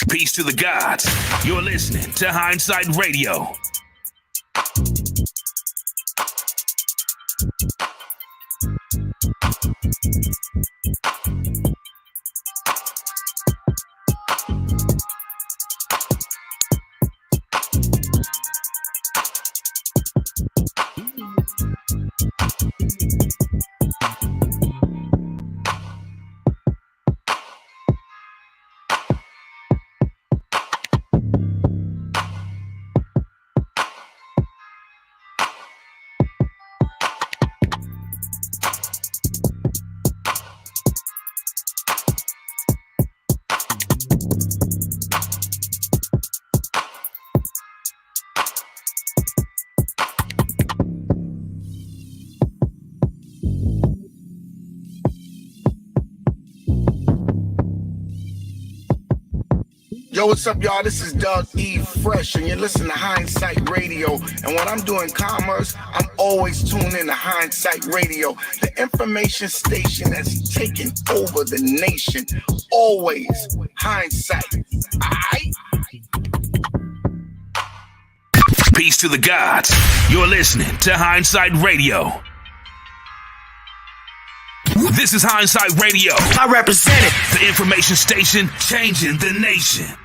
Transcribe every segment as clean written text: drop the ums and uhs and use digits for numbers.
Peace to the gods. You're listening to Hindsight Radio. Yo, what's up, y'all? This is Doug E. Fresh, and you're listening to Hindsight Radio. And when I'm doing commerce, I'm always tuned in to Hindsight Radio, the information station that's taking over the nation. Always Hindsight. Aight? Peace to the gods. You're listening to Hindsight Radio. This is Hindsight Radio. I represent it. The information station changing the nation.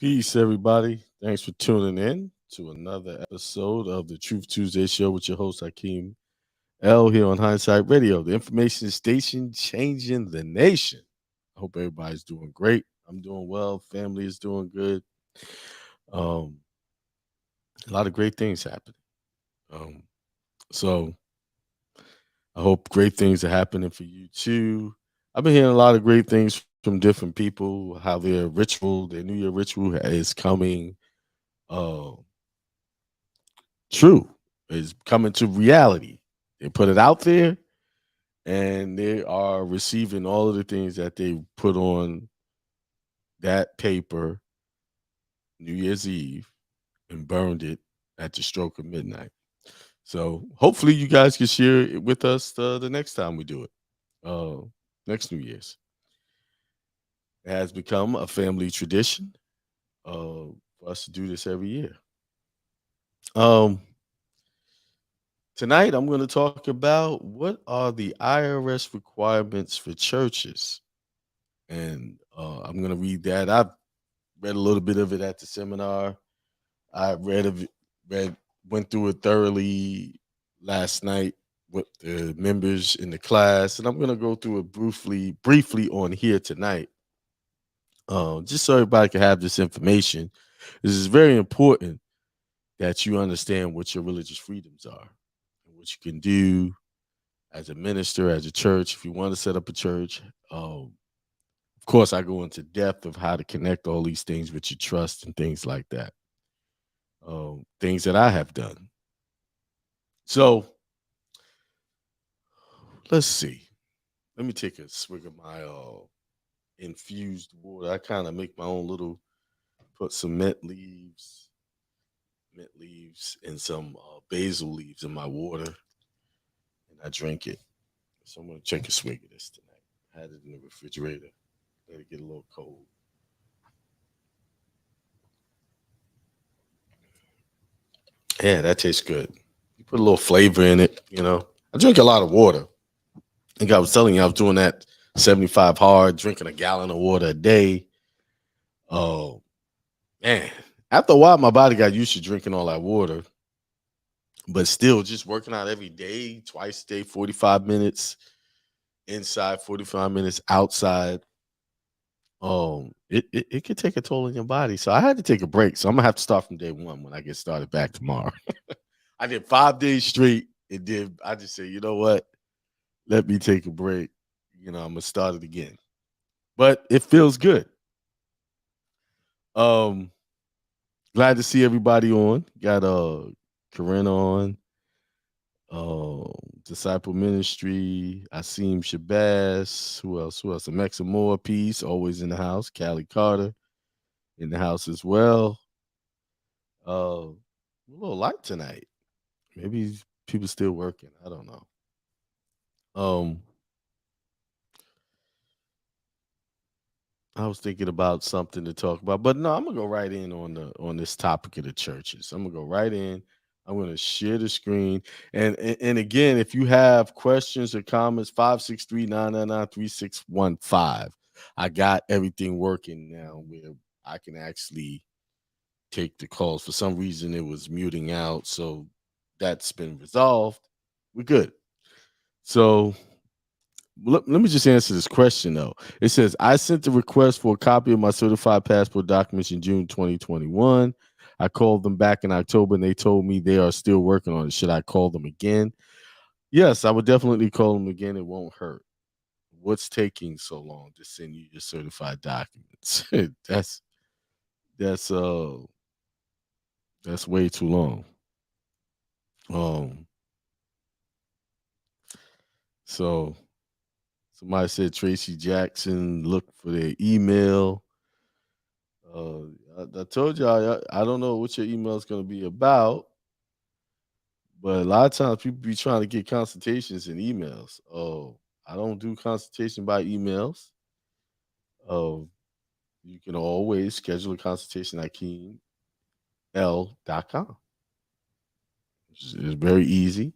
Peace, everybody. Thanks for tuning in to another episode of the Truth Tuesday show with your host, Hakeem L, here on Hindsight Radio, the information station changing the nation. I hope everybody's doing great. I'm doing well. Family is doing good. Um, a lot of great things happening. Um, so I hope great things are happening for you too. I've been hearing a lot of great things from different people, how their New Year ritual is coming uh, true, is coming to reality. They put it out there and they are receiving all of the things that they put on that paper New Year's Eve and burned it at the stroke of midnight. So hopefully you guys can share it with us the next time we do it, uh, next New Year's. It has become a family tradition for us to do this every year. Um, Tonight I'm going to talk about what are the IRS requirements for churches, and I'm going to read that. I've read a little bit of it at the seminar. I read of it, read went through it thoroughly last night with the members in the class, and I'm going to go through it briefly on here tonight, just so everybody can have this information. This is very important that you understand what your religious freedoms are and what you can do as a minister, as a church. If you want to set up a church, of course, I go into depth of how to connect all these things with your trust and things like that. Things that I have done. So let's see. Let me take a swig of my infused water. I kind of make my own little, put some mint leaves, and some basil leaves in my water, and I drink it. So I'm gonna take a swig of this tonight. I had it in the refrigerator. Let it get a little cold. Yeah, that tastes good. You put a little flavor in it. I drink a lot of water. I think I was telling you I was doing that 75 hard, drinking a gallon of water a day. Oh, man. After a while, my body got used to drinking all that water, but still just working out every day, twice a day, 45 minutes inside, 45 minutes outside. It could take a toll on your body. So I had to take a break. So I'm gonna have to start from day one when I get started back tomorrow. I did 5 days straight. I just said, you know what? Let me take a break. I'm gonna start it again. But it feels good. Um, Glad to see everybody on. Got Corinne on, uh Disciple Ministry, Asim Shabazz, who else? Who else? Alexa Moore piece, always in the house. Callie Carter in the house as well. A little light tonight. Maybe people still working. I don't know. Um I was thinking about something to talk about, but no, I'm gonna go right in on this topic of the churches. I'm gonna go right in. I'm gonna share the screen, and again, if you have questions or comments, 563-999-3615. I got everything working now where I can actually take the calls. For some reason, it was muting out, so that's been resolved. We're good. So let me just answer this question though. It says I sent a request for a copy of my certified passport documents in June 2021. I called them back in October and they told me they are still working on it. Should I call them again? Yes, I would definitely call them again. It won't hurt. What's taking so long to send you your certified documents? that's that's uh that's way too long. Um so somebody said Tracy Jackson look for their email. I told y'all I don't know what your email is going to be about, but a lot of times people be trying to get consultations in emails. Oh, I don't do consultation by emails. Oh, you can always schedule a consultation at KeenL.com. It's very easy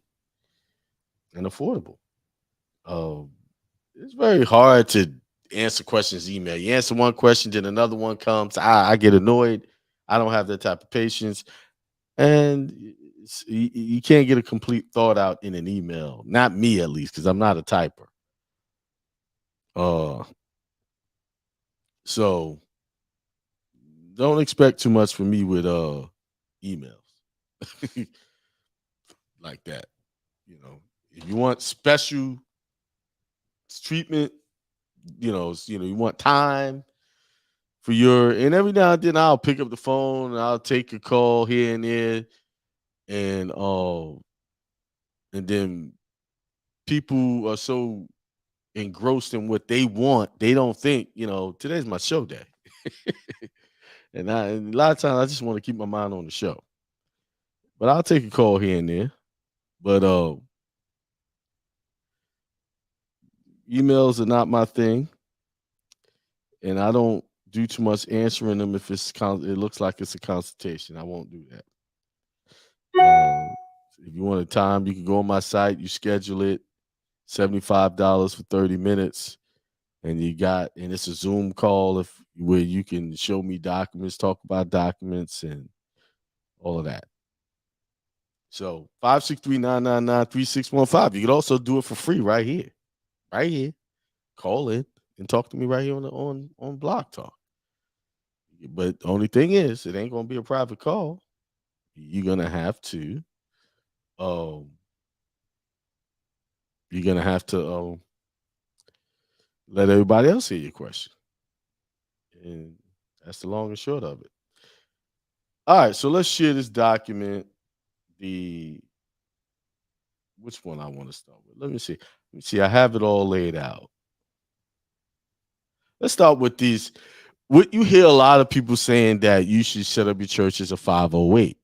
and affordable. Um, it's very hard to answer questions email. You answer one question, then another one comes. I get annoyed. I don't have that type of patience. And you can't get a complete thought out in an email. Not me, at least, because I'm not a typer. So don't expect too much from me with emails like that. If you want special treatment, you want time for and every now and then I'll pick up the phone and I'll take a call here and there, and then people are so engrossed in what they want, they don't think, today's my show day. and a lot of times I just want to keep my mind on the show. But I'll take a call here and there. But emails are not my thing. And I don't do too much answering them if it looks like it's a consultation. I won't do that. If you want a time, you can go on my site, you schedule it, $75 for 30 minutes. And it's a Zoom call where you can show me documents, talk about documents, and all of that. So 563-999-3615. You can also do it for free right here. Right here. Call in and talk to me right here on Blog Talk. But the only thing is, it ain't gonna be a private call. You're gonna have to let everybody else hear your question. And that's the long and short of it. All right, so let's share this document. Which one I want to start with? Let me see. I have it all laid out. Let's start with these. What you hear a lot of people saying that you should set up your church as a 508.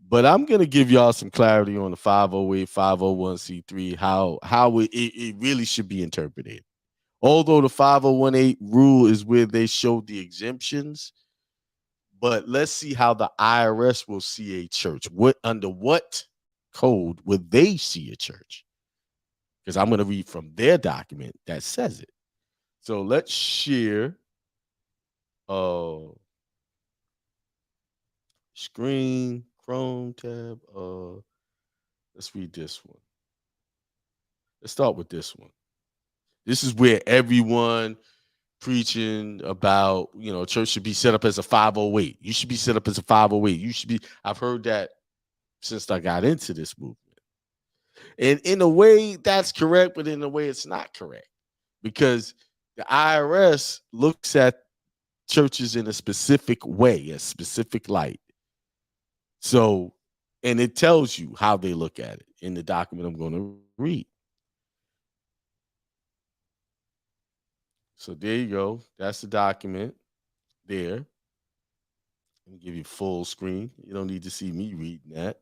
But I'm going to give y'all some clarity on the 508, 501c3, how it really should be interpreted. Although the 501A rule is where they show the exemptions, but let's see how the IRS will see a church. Under what code would they see a church? Because I'm going to read from their document that says it. So let's share screen, Chrome tab. Let's read this one. Let's start with this one. This is where everyone preaching about, church should be set up as a 508. You should be set up as a 508. I've heard that since I got into this movement. And in a way, that's correct, but in a way, it's not correct. Because the IRS looks at churches in a specific way, a specific light. So, and it tells you how they look at it in the document I'm going to read. So there you go. That's the document there. Let me give you full screen. You don't need to see me reading that.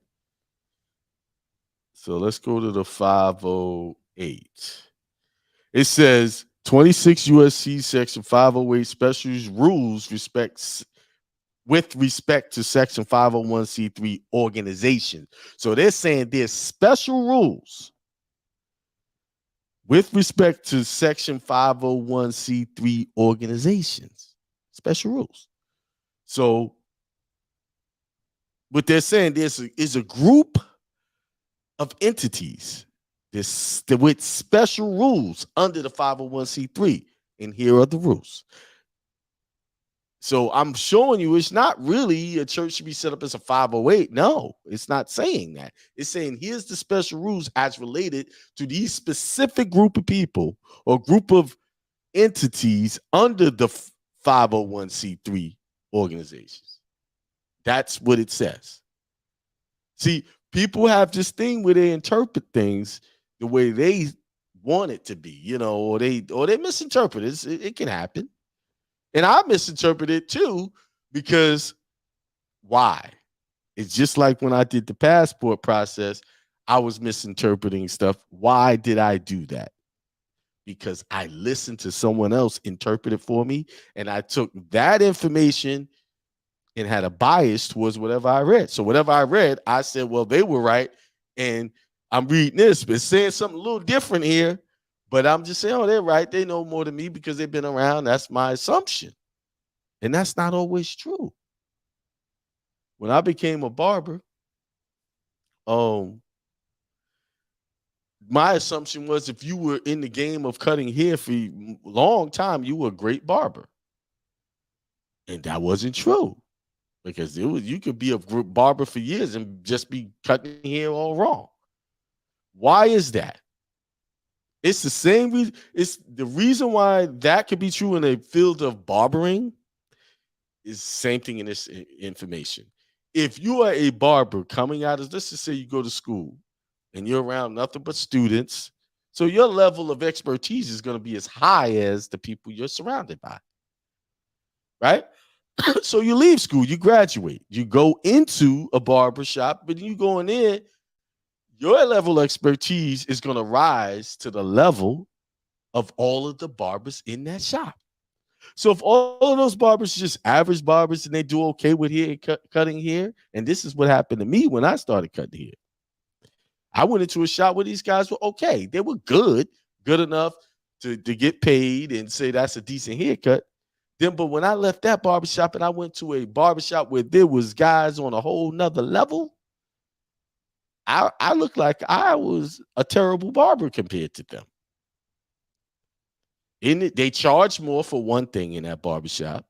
So let's go to the 508. It says 26 USC section 508 special rules with respect to section 501c3 organization. So they're saying there's special rules with respect to section 501c3 organizations. Special rules. So what they're saying is a group of entities with special rules under the 501c3. And here are the rules. So I'm showing you it's not really a church should be set up as a 508. No, it's not saying that. It's saying here's the special rules as related to these specific group of people or group of entities under the 501c3 organizations. That's what it says. See, people have this thing where they interpret things the way they want it to be, or they misinterpret it. It can happen. And I misinterpret it too, because why? It's just like when I did the passport process, I was misinterpreting stuff. Why did I do that? Because I listened to someone else interpret it for me, and I took that information and had a bias towards whatever I read. So whatever I read, I said, well, they were right, and I'm reading this, but it's saying something a little different here, But I'm just saying, oh, they're right. They know more than me because they've been around. That's my assumption. And that's not always true. When I became a barber, um, my assumption was if you were in the game of cutting hair for a long time, you were a great barber. And that wasn't true. Because you could be a barber for years and just be cutting hair all wrong. Why is that? It's the same reason. It's the reason why that could be true in the field of barbering is the same thing in this information. If you are a barber coming out of, let's just say you go to school and you're around nothing but students, so your level of expertise is going to be as high as the people you're surrounded by, right? So you leave school, you graduate, you go into a barber shop, but you go in there, your level of expertise is going to rise to the level of all of the barbers in that shop. So if all of those barbers are just average barbers and they do okay with hair cutting hair, and this is what happened to me when I started cutting hair. I went into a shop where these guys were okay. They were good enough to get paid and say that's a decent haircut. But when I left that barbershop and I went to a barbershop where there was guys on a whole nother level, I looked like I was a terrible barber compared to them. They charged more for one thing in that barbershop.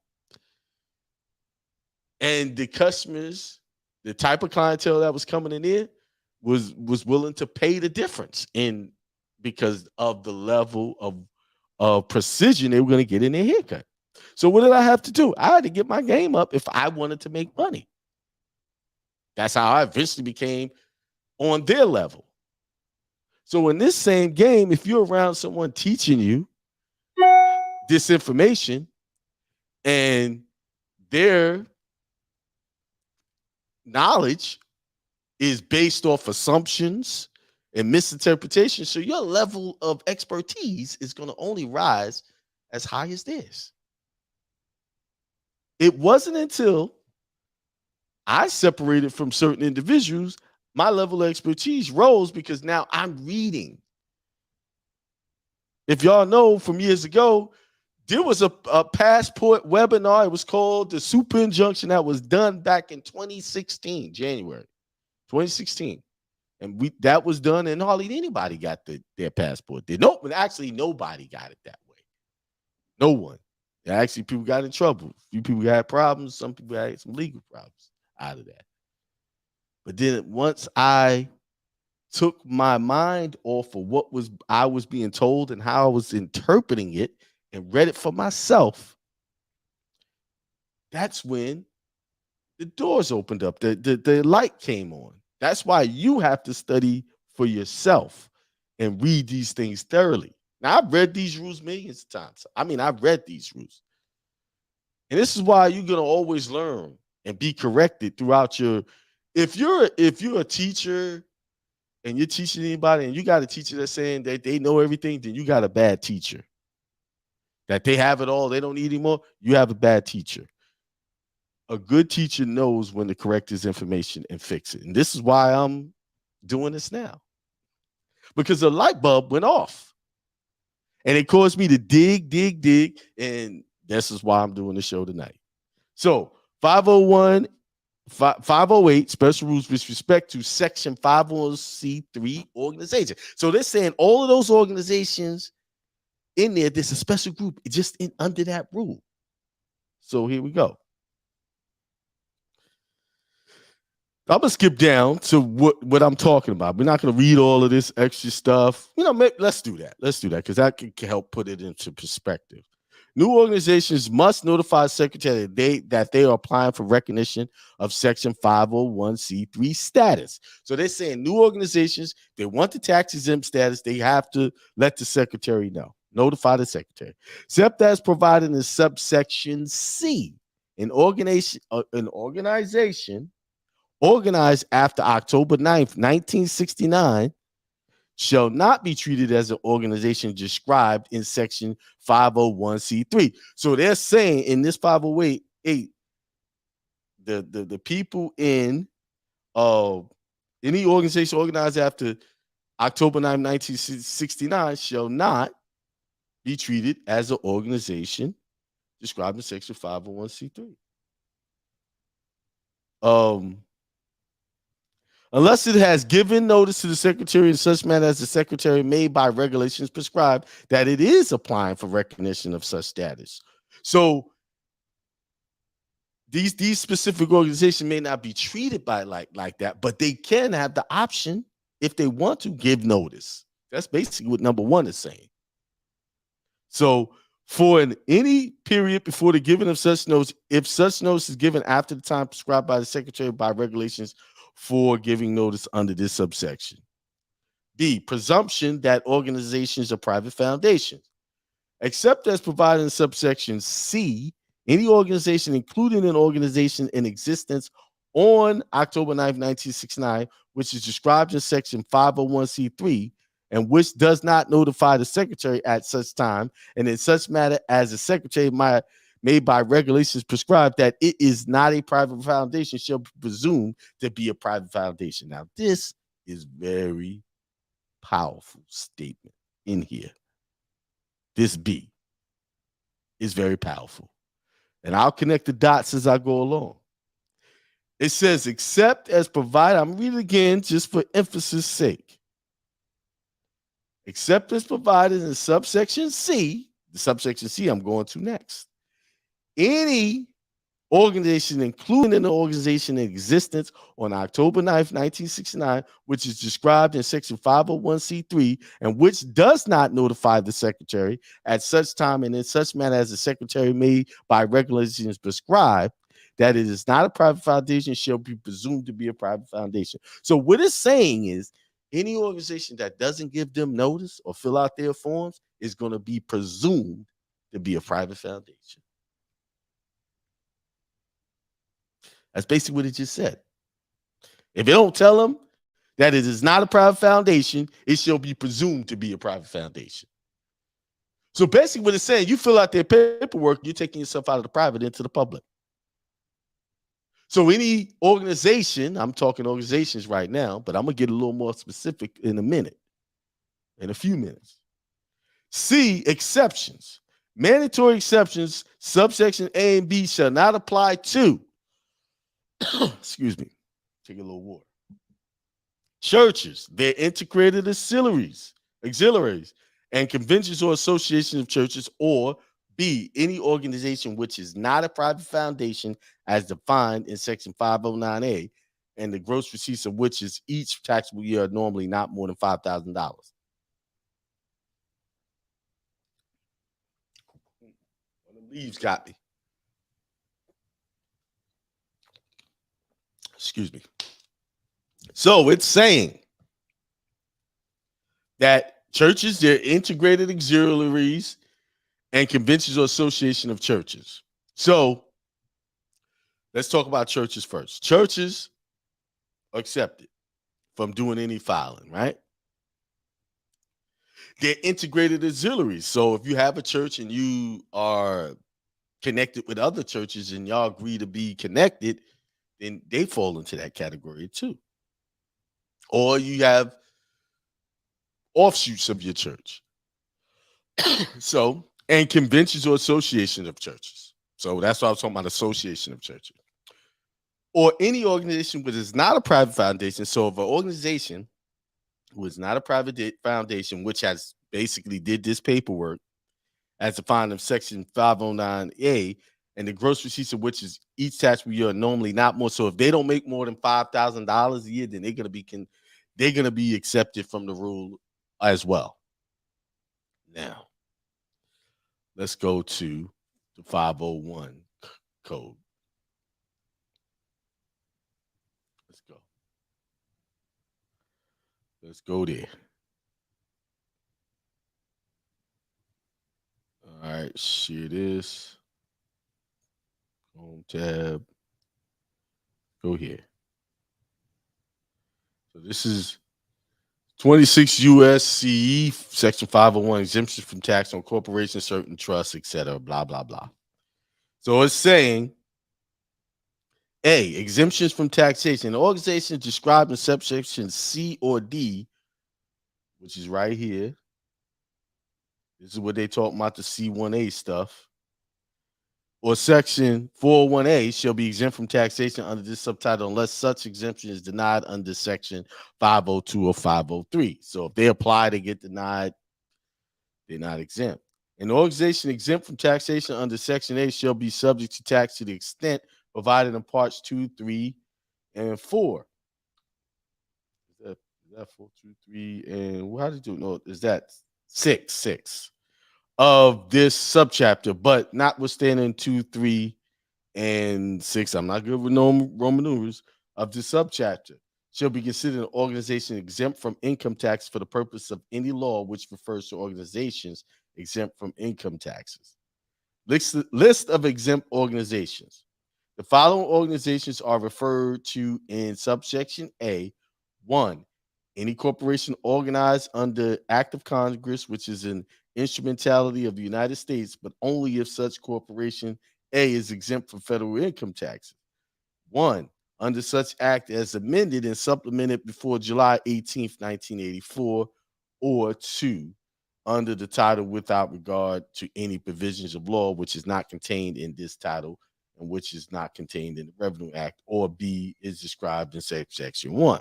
And the customers, the type of clientele that was coming in there was willing to pay the difference because of the level of precision they were going to get in their haircut. So what did I have to do? I had to get my game up if I wanted to make money. That's how I eventually became on their level. So in this same game, if you're around someone teaching you this information and their knowledge is based off assumptions and misinterpretation, so your level of expertise is going to only rise as high as theirs. It wasn't until I separated from certain individuals, my level of expertise rose because now I'm reading. If y'all know from years ago, there was a passport webinar. It was called the Super Injunction that was done back in 2016, January 2016. And that was done and hardly anybody got their passport. Actually, nobody got it that way. No one. Actually, people got in trouble. A few people had problems. Some people had some legal problems out of that. But then once I took my mind off of what I was being told and how I was interpreting it and read it for myself, that's when the doors opened up. The light came on. That's why you have to study for yourself and read these things thoroughly. Now, I've read these rules millions of times. I've read these rules. And this is why you're going to always learn and be corrected throughout if you're a teacher and you're teaching anybody and you got a teacher that's saying that they know everything, then you got a bad teacher. That they have it all, they don't need anymore, you have a bad teacher. A good teacher knows when to correct his information and fix it. And this is why I'm doing this now. Because the light bulb went off. And it caused me to dig. And this is why I'm doing the show tonight. So 508 special rules with respect to section 501c3 organization. So they're saying all of those organizations in there's a special group just under that rule. So here we go. I'm gonna skip down to what I'm talking about. We're not gonna read all of this extra stuff. Let's do that. Because that can help put it into perspective. New organizations must notify secretary that they are applying for recognition of section 501c3 status. So they're saying new organizations, they want the tax exempt status, they have to let the secretary know. Notify the secretary. Except as provided in subsection C. An organization organized after October 9th, 1969, shall not be treated as an organization described in section 501c3. So they're saying in this 508, the people in any organization organized after October 9, 1969 shall not be treated as an organization described in Section 501c3. Unless it has given notice to the secretary in such manner as the secretary made by regulations prescribed that it is applying for recognition of such status. So these specific organizations may not be treated by like that, but they can have the option if they want to give notice. That's basically what number one is saying. So for any period before the giving of such notice, if such notice is given after the time prescribed by the secretary by regulations for giving notice under this subsection. B, presumption that organizations are private foundations. Except as provided in subsection C, any organization, including an organization in existence on October 9th, 1969, which is described in section 501c3, and which does not notify the secretary at such time, and in such matter as the secretary made by regulations prescribed that it is not a private foundation, shall be presumed to be a private foundation. Now, this is very powerful statement in here. This B is very powerful. And I'll connect the dots as I go along. It says, except as provided, I'm reading again just for emphasis sake. Except as provided in subsection C, the subsection C I'm going to next. Any organization, including an organization in existence on October 9th, 1969, which is described in section 501c3, and which does not notify the secretary at such time and in such manner as the secretary made by regulations prescribed that it is not a private foundation, shall be presumed to be a private foundation. So what it's saying is any organization that doesn't give them notice or fill out their forms is going to be presumed to be a private foundation. That's basically what it just said. If you don't tell them that it is not a private foundation, it shall be presumed to be a private foundation. So basically what it's saying, you fill out their paperwork, you're taking yourself out of the private into the public. So any organization, I'm talking organizations right now, but I'm going to get a little more specific in a few minutes. C, exceptions. Mandatory exceptions, subsection A and B shall not apply to excuse me, take a little water. Churches, their integrated auxiliaries, and conventions or associations of churches, or B, any organization which is not a private foundation as defined in section 509A, and the gross receipts of which is each taxable year are normally not more than $5,000. One of the leaves got me. Excuse me. So it's saying that churches, their integrated auxiliaries, and conventions or association of churches. So let's talk about churches first. Churches are accepted from doing any filing, right? They're integrated auxiliaries. So if you have a church and you are connected with other churches and y'all agree to be connected, then they fall into that category too. Or you have offshoots of your church. So, and conventions or associations of churches. So that's why I was talking about association of churches. Or any organization which is not a private foundation. So if an organization who is not a private foundation, which has basically did this paperwork as defined in section 509A, and the gross receipts of which is each taxable year normally not more. So if they don't make more than $5,000 a year, then they're gonna be accepted from the rule as well. Now, let's go to the 501 code. Let's go there. All right, share this. Home tab. Go here. So this is 26 U.S.C. Section 501, exemption from tax on corporations, certain trusts, etc. Blah, blah, blah. So it's saying, A, exemptions from taxation. Organizations described in subsection C or D which is right here. This is what they talk about the C1A stuff. Or section 401A shall be exempt from taxation under this subtitle unless such exemption is denied under section 502 or 503. So if they apply, they get denied, they're not exempt. An organization exempt from taxation under section A shall be subject to tax to the extent provided in parts 2, 3, and 4. Is that 4, 2, 3, and how did you know? Is that 6 of this subchapter, but notwithstanding 2, 3, and 6, I'm not good with Roman numerals, of this subchapter, shall be considered an organization exempt from income tax for the purpose of any law which refers to organizations exempt from income taxes. List of exempt organizations. The following organizations are referred to in subsection A. 1. Any corporation organized under Act of Congress, which is an instrumentality of the United States, but only if such corporation A is exempt from federal income taxes. 1. Under such act as amended and supplemented before July 18th, 1984, or 2. Under the title without regard to any provisions of law which is not contained in this title and which is not contained in the Revenue Act, or B is described in section 1.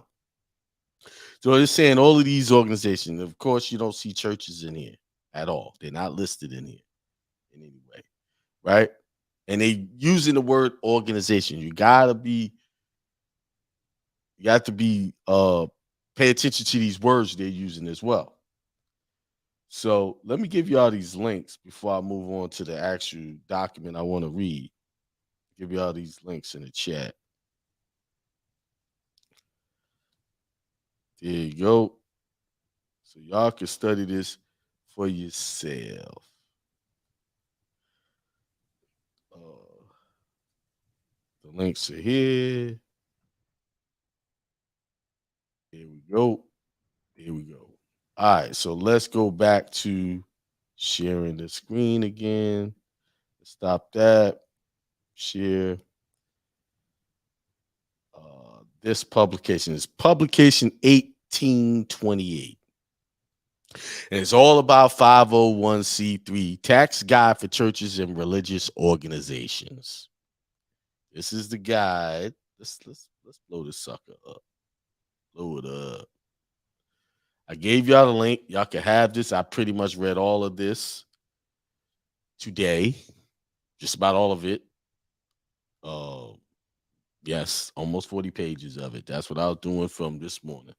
So it's saying all of these organizations, of course, you don't see churches in here at all. They're not listed in here in any way, right? And they using the word organization. You have to be pay attention to these words they're using as well. So let me give you all these links before I move on to the actual document I want to read. Give you all these links in the chat. There you go. So y'all can study this for yourself. The links are here. Here we go. Here we go. All right, so let's go back to sharing the screen again. Stop that. Share. This publication is publication 1828. And it's all about 501c3 tax guide for churches and religious organizations. This is the guide. Let's blow this sucker up. Blow it up. I gave y'all the link. Y'all can have this. I pretty much read all of this today. Just about all of it. Yes, almost 40 pages of it. That's what I was doing from this morning.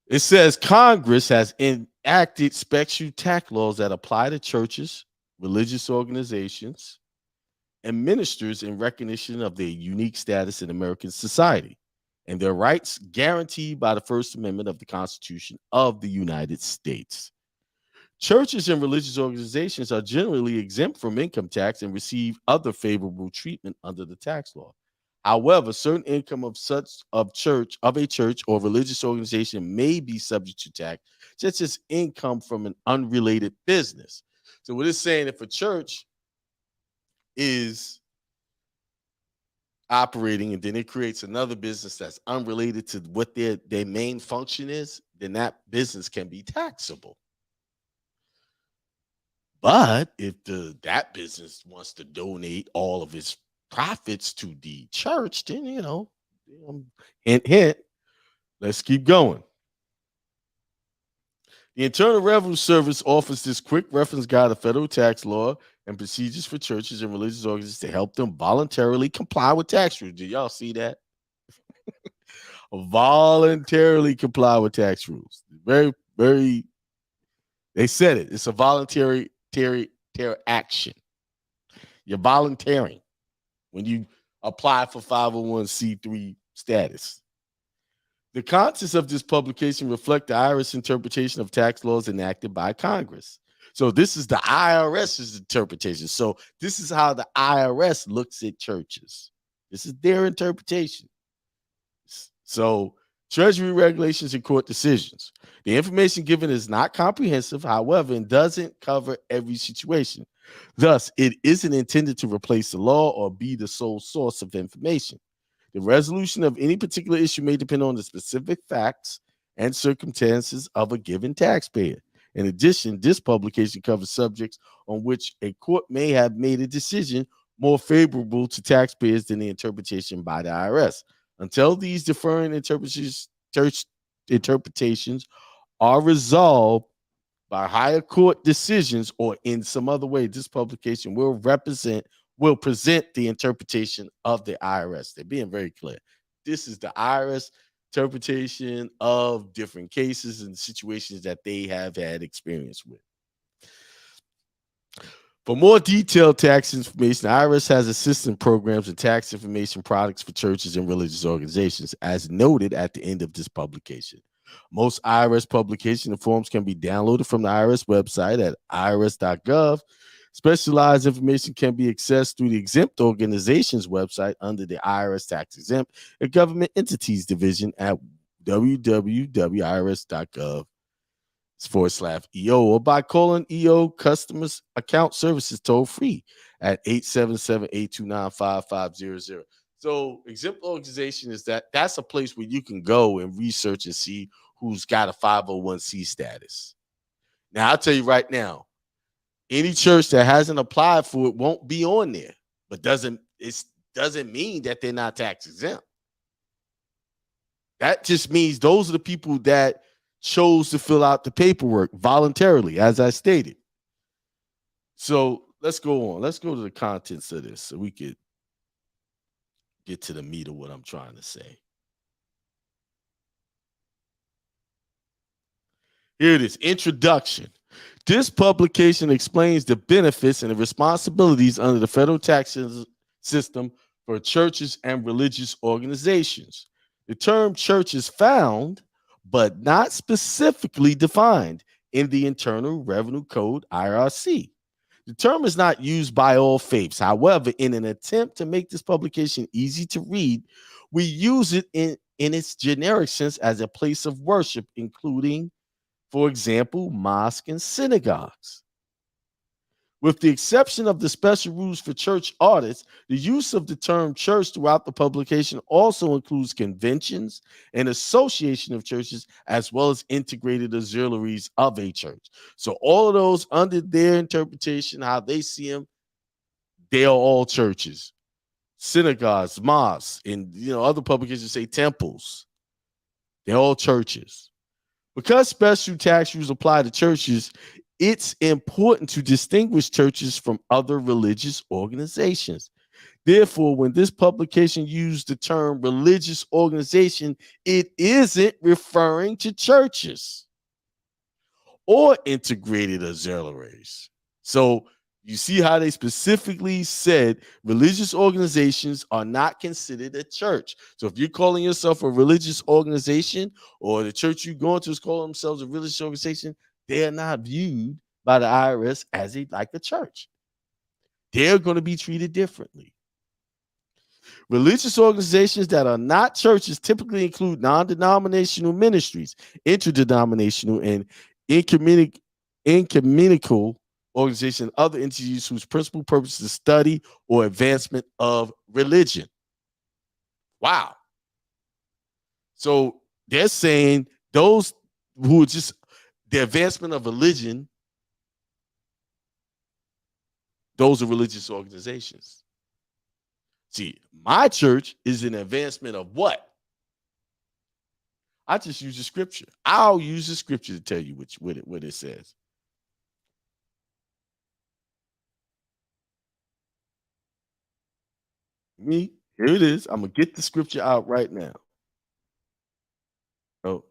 It says Congress has enacted special tax laws that apply to churches, religious organizations, and ministers in recognition of their unique status in American society and their rights guaranteed by the First Amendment of the Constitution of the United States. Churches and religious organizations are generally exempt from income tax and receive other favorable treatment under the tax law. However, certain income of a church or religious organization may be subject to tax, such as income from an unrelated business. So what it's saying, if a church is operating and then it creates another business that's unrelated to what their main function is, then that business can be taxable. But if that business wants to donate all of its profits to the church, then, hint, let's keep going. The Internal Revenue Service offers this quick reference guide of federal tax law and procedures for churches and religious organizations to help them voluntarily comply with tax rules. Did y'all see that? Voluntarily comply with tax rules. Very, very, they said it. It's a voluntary action. You're volunteering when you apply for 501c3 status. The contents of this publication reflect the IRS interpretation of tax laws enacted by Congress. So this is the IRS's interpretation. So this is how the IRS looks at churches. This is their interpretation. So Treasury regulations and court decisions. The information given is not comprehensive, however, and doesn't cover every situation. Thus, it isn't intended to replace the law or be the sole source of information. The resolution of any particular issue may depend on the specific facts and circumstances of a given taxpayer. In addition, this publication covers subjects on which a court may have made a decision more favorable to taxpayers than the interpretation by the IRS. Until these differing interpretations are resolved by higher court decisions or in some other way, this publication will present the interpretation of the IRS. They're being very clear. This is the IRS interpretation of different cases and situations that they have had experience with. For more detailed tax information, the IRS has assistance programs and tax information products for churches and religious organizations, as noted at the end of this publication. Most IRS publication and forms can be downloaded from the IRS website at irs.gov. Specialized information can be accessed through the Exempt Organizations website under the IRS Tax Exempt and Government Entities Division at www.irs.gov/EO or by calling EO Customers Account Services toll free at 877-829-5500. So Exempt Organization that's a place where you can go and research and see who's got a 501c status. Now, I'll tell you right now, any church that hasn't applied for it won't be on there, but doesn't mean that they're not tax exempt. That just means those are the people that chose to fill out the paperwork voluntarily, as I stated. So let's go on. Let's go to the contents of this so we could get to the meat of what I'm trying to say. Here it is. Introduction. This publication explains the benefits and the responsibilities under the federal tax system for churches and religious organizations. The term church is found, but not specifically defined in the Internal Revenue Code, IRC. The term is not used by all faiths. However, in an attempt to make this publication easy to read, we use it in its generic sense as a place of worship, including, for example, mosques and synagogues. With the exception of the special rules for church audits, the use of the term church throughout the publication also includes conventions and association of churches, as well as integrated auxiliaries of a church. So all of those, under their interpretation, how they see them, they are all churches. Synagogues, mosques, and other publications say temples. They're all churches. Because special tax rules apply to churches, it's important to distinguish churches from other religious organizations. Therefore, when this publication used the term religious organization, it isn't referring to churches or integrated auxiliaries. So you see how they specifically said religious organizations are not considered a church. So if you're calling yourself a religious organization, or the church you're going to is calling themselves a religious organization, they are not viewed by the IRS as like a church. They're going to be treated differently. Religious organizations that are not churches typically include non-denominational ministries, interdenominational, and incommunicable organizations, other entities whose principal purpose is the study or advancement of religion. Wow. So they're saying those who are just the advancement of religion, those are religious organizations. See, my church is an advancement of what? I just use the scripture. I'll use the scripture to tell you what it says. Me, here it is. I'm going to get the scripture out right now. Oh,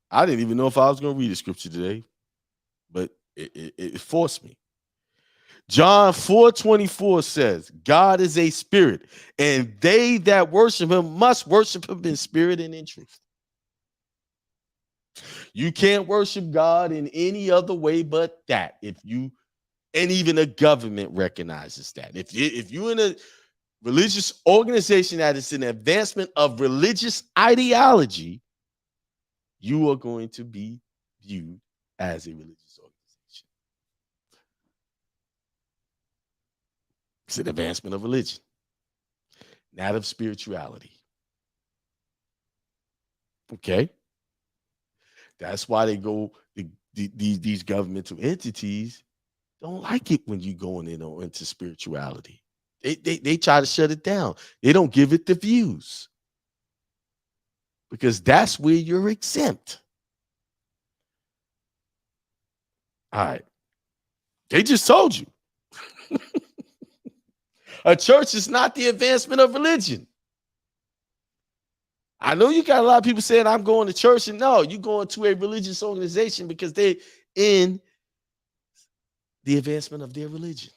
I didn't even know if I was going to read the scripture today, but it forced me. John 4:24 says, God is a spirit, and they that worship him must worship him in spirit and in truth. You can't worship God in any other way but that. And even the government recognizes that. If you're in a religious organization that is an advancement of religious ideology, you are going to be viewed as a religious organization. It's an advancement of religion, not of spirituality. Okay? That's why they go, these governmental entities don't like it when you going into spirituality. They try to shut it down. They don't give it the views because that's where you're exempt. All right. They just told you. A church is not the advancement of religion. I know you got a lot of people saying I'm going to church, and no, you're going to a religious organization because they're in the advancement of their religion.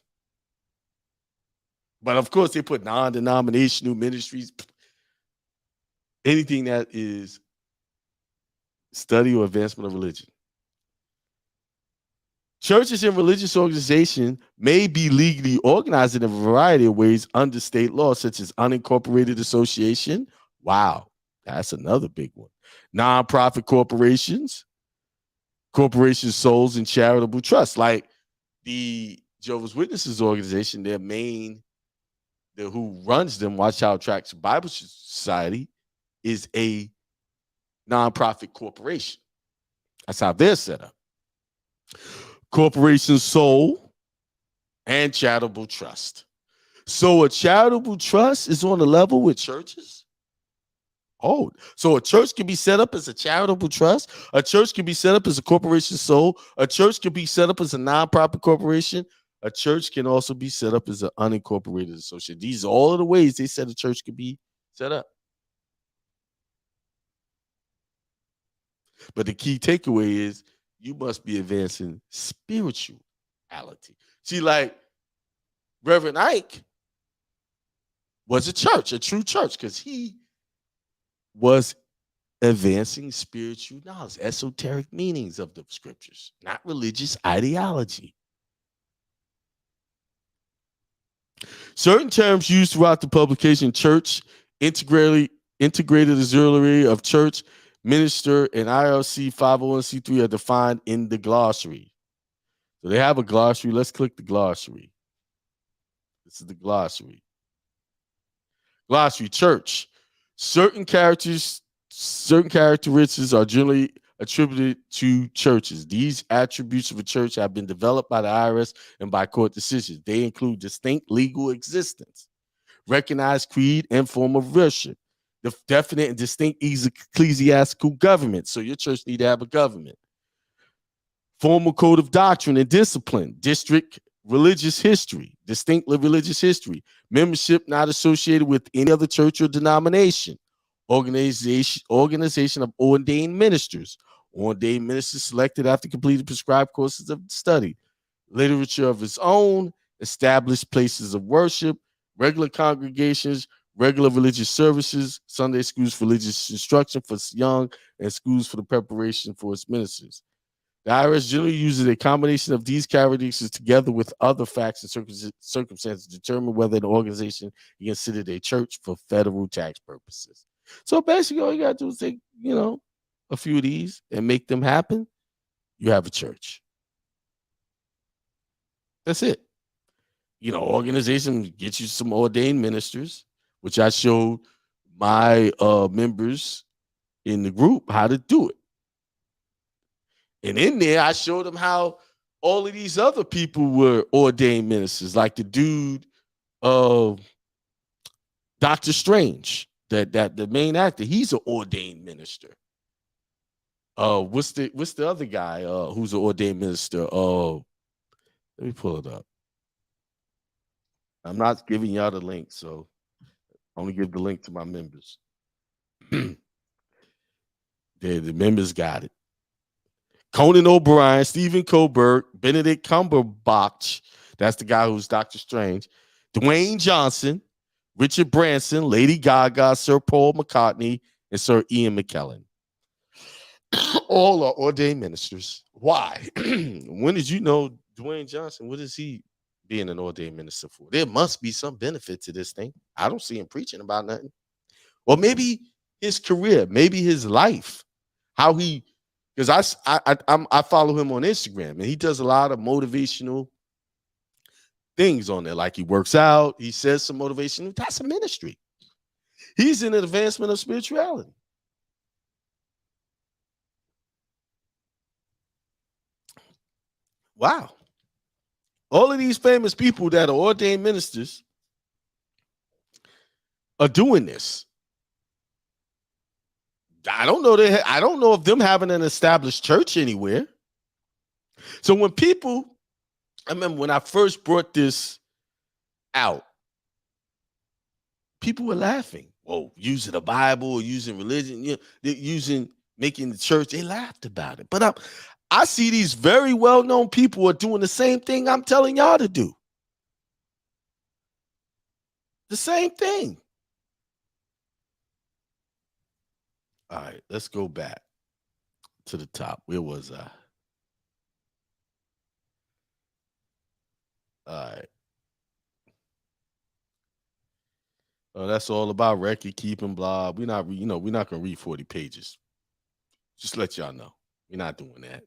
But of course, they put non-denominational ministries, anything that is study or advancement of religion. Churches and religious organizations may be legally organized in a variety of ways under state law, such as unincorporated association. Wow, that's another big one. Nonprofit corporations, souls, and charitable trusts. Like the Jehovah's Witnesses organization, who runs them, Watch Out Tracts Bible Society, is a nonprofit corporation. That's how they're set up. Corporation soul and charitable trust. So a charitable trust is on the level with churches? Oh, so a church can be set up as a charitable trust. A church can be set up as a corporation soul. A church can be set up as a nonprofit corporation. A church can also be set up as an unincorporated association. These are all of the ways they said a church could be set up. But the key takeaway is you must be advancing spirituality. See, like Reverend Ike was a church, a true church, because he was advancing spiritual knowledge, esoteric meanings of the scriptures, not religious ideology. Certain terms used throughout the publication, church, integrated auxiliary of church, minister, and IRC 501c3 are defined in the glossary. So they have a glossary. Let's click the glossary. This is the glossary. Glossary, church. Certain characteristics are generally attributed to churches. These attributes of a church have been developed by the IRS and by court decisions. They include distinct legal existence, recognized creed and form of worship, the definite and distinct ecclesiastical government. So your church need to have a government. Formal code of doctrine and discipline, district religious history, distinct religious history, membership not associated with any other church or denomination, organization of ordained ministers selected after completing prescribed courses of study, literature of its own, established places of worship, regular congregations, regular religious services, Sunday schools for religious instruction for young, and schools for the preparation for its ministers. The IRS generally uses a combination of these characteristics together with other facts and circumstances to determine whether an organization is considered a church for federal tax purposes. So basically, all you got to do is take, a few of these and make them happen. You have a church. That's it. Organization gets you some ordained ministers, which I showed my members in the group how to do it. And in there, I showed them how all of these other people were ordained ministers, like the dude, Dr. Strange, that the main actor, he's an ordained minister. What's the other guy who's an ordained minister? Let me pull it up. I'm not giving y'all the link, so I'm gonna give the link to my members. The members got it. Conan O'Brien, Stephen Colbert, Benedict Cumberbatch, that's the guy who's Dr. Strange, Dwayne Johnson, Richard Branson, Lady Gaga, Sir Paul McCartney, and Sir Ian McKellen. All are ordained ministers. Why? When did you know Dwayne Johnson? What is he being an ordained minister for? There must be some benefit to this thing. I don't see him preaching about nothing. Or maybe his career, maybe his life, how he, because I follow him on Instagram and he does a lot of motivational things on there. Like he works out, he says some motivation. That's a ministry. He's in the advancement of spirituality. Wow. All of these famous people that are ordained ministers are doing this. I don't know. I don't know of them having an established church anywhere. So when people, I remember when I first brought this out, people were laughing. Whoa, using the Bible or using religion, they're making the church. They laughed about it. But I see these very well-known people are doing the same thing I'm telling y'all to do. The same thing. All right, let's go back to the top. Where was I? All right. That's all about record keeping, blah. We're not gonna read 40 pages. Just let y'all know. We're not doing that.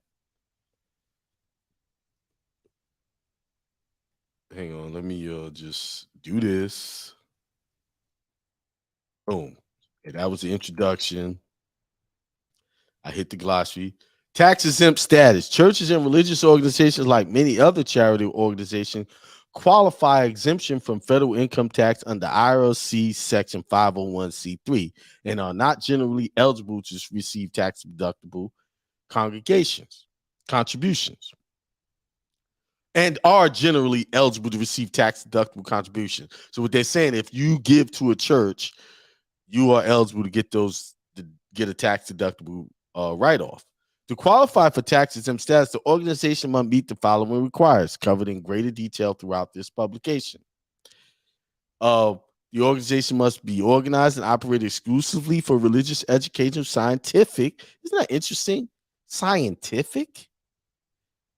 Hang on, let me just do this. Boom. And that was the introduction. I hit the glossary. Tax exempt status. Churches and religious organizations, like many other charity organizations, qualify exemption from federal income tax under IRC section 501c3 and are not generally eligible to receive tax deductible contributions, and are generally eligible to receive tax deductible contributions. So what they're saying, if you give to a church, you are eligible to get a tax deductible write-off. To qualify for tax exempt status, the organization must meet the following requirements, covered in greater detail throughout this publication. The organization must be organized and operate exclusively for religious, educational, scientific. Isn't that interesting? Scientific.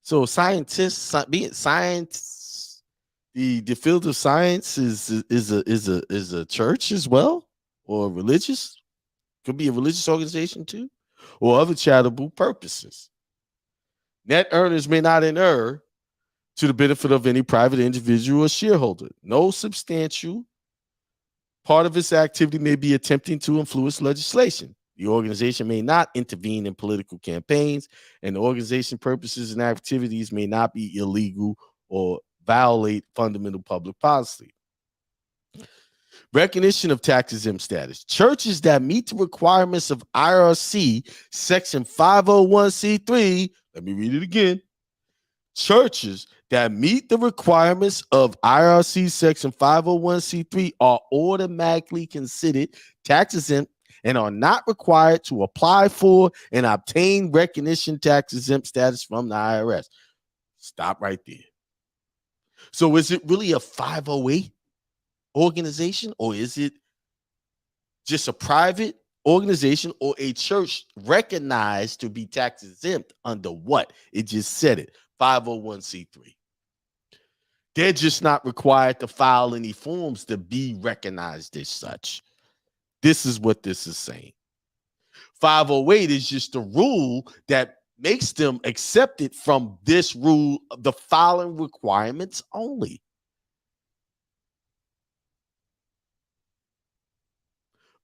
So scientists, being science, the field of science is a church as well, or religious. Could be a religious organization too, or other charitable purposes. Net earners may not inure to the benefit of any private individual or shareholder. No substantial part of its activity may be attempting to influence legislation. The organization may not intervene in political campaigns, and the organization purposes and activities may not be illegal or violate fundamental public policy. Recognition of tax exempt status. Churches that meet the requirements of IRC section 501c3, let me read it again. Churches that meet the requirements of IRC section 501c3 are automatically considered tax exempt and are not required to apply for and obtain recognition tax exempt status from the IRS. Stop right there. So is it really a 508 organization, or is it just a private organization or a church recognized to be tax exempt under what? It just said it, 501c3. They're just not required to file any forms to be recognized as such. This is what this is saying. 508 is just a rule that makes them accepted from this rule, the following requirements only.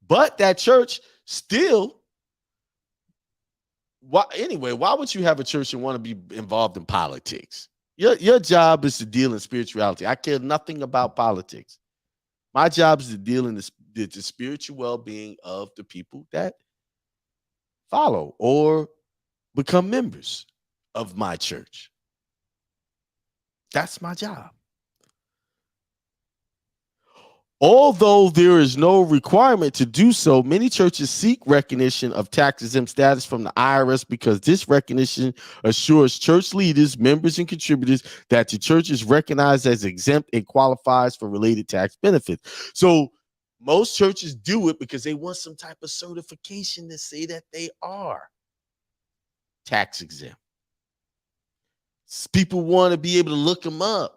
But that church still, why would you have a church and want to be involved in politics? Your job is to deal in spirituality. I care nothing about politics. My job is to deal in the spiritual well-being of the people that follow or become members of my church. That's my job. Although there is no requirement to do so, many churches seek recognition of tax exempt status from the IRS because this recognition assures church leaders, members, and contributors that the church is recognized as exempt and qualifies for related tax benefits. So most churches do it because they want some type of certification to say that they are tax exempt. People want to be able to look them up.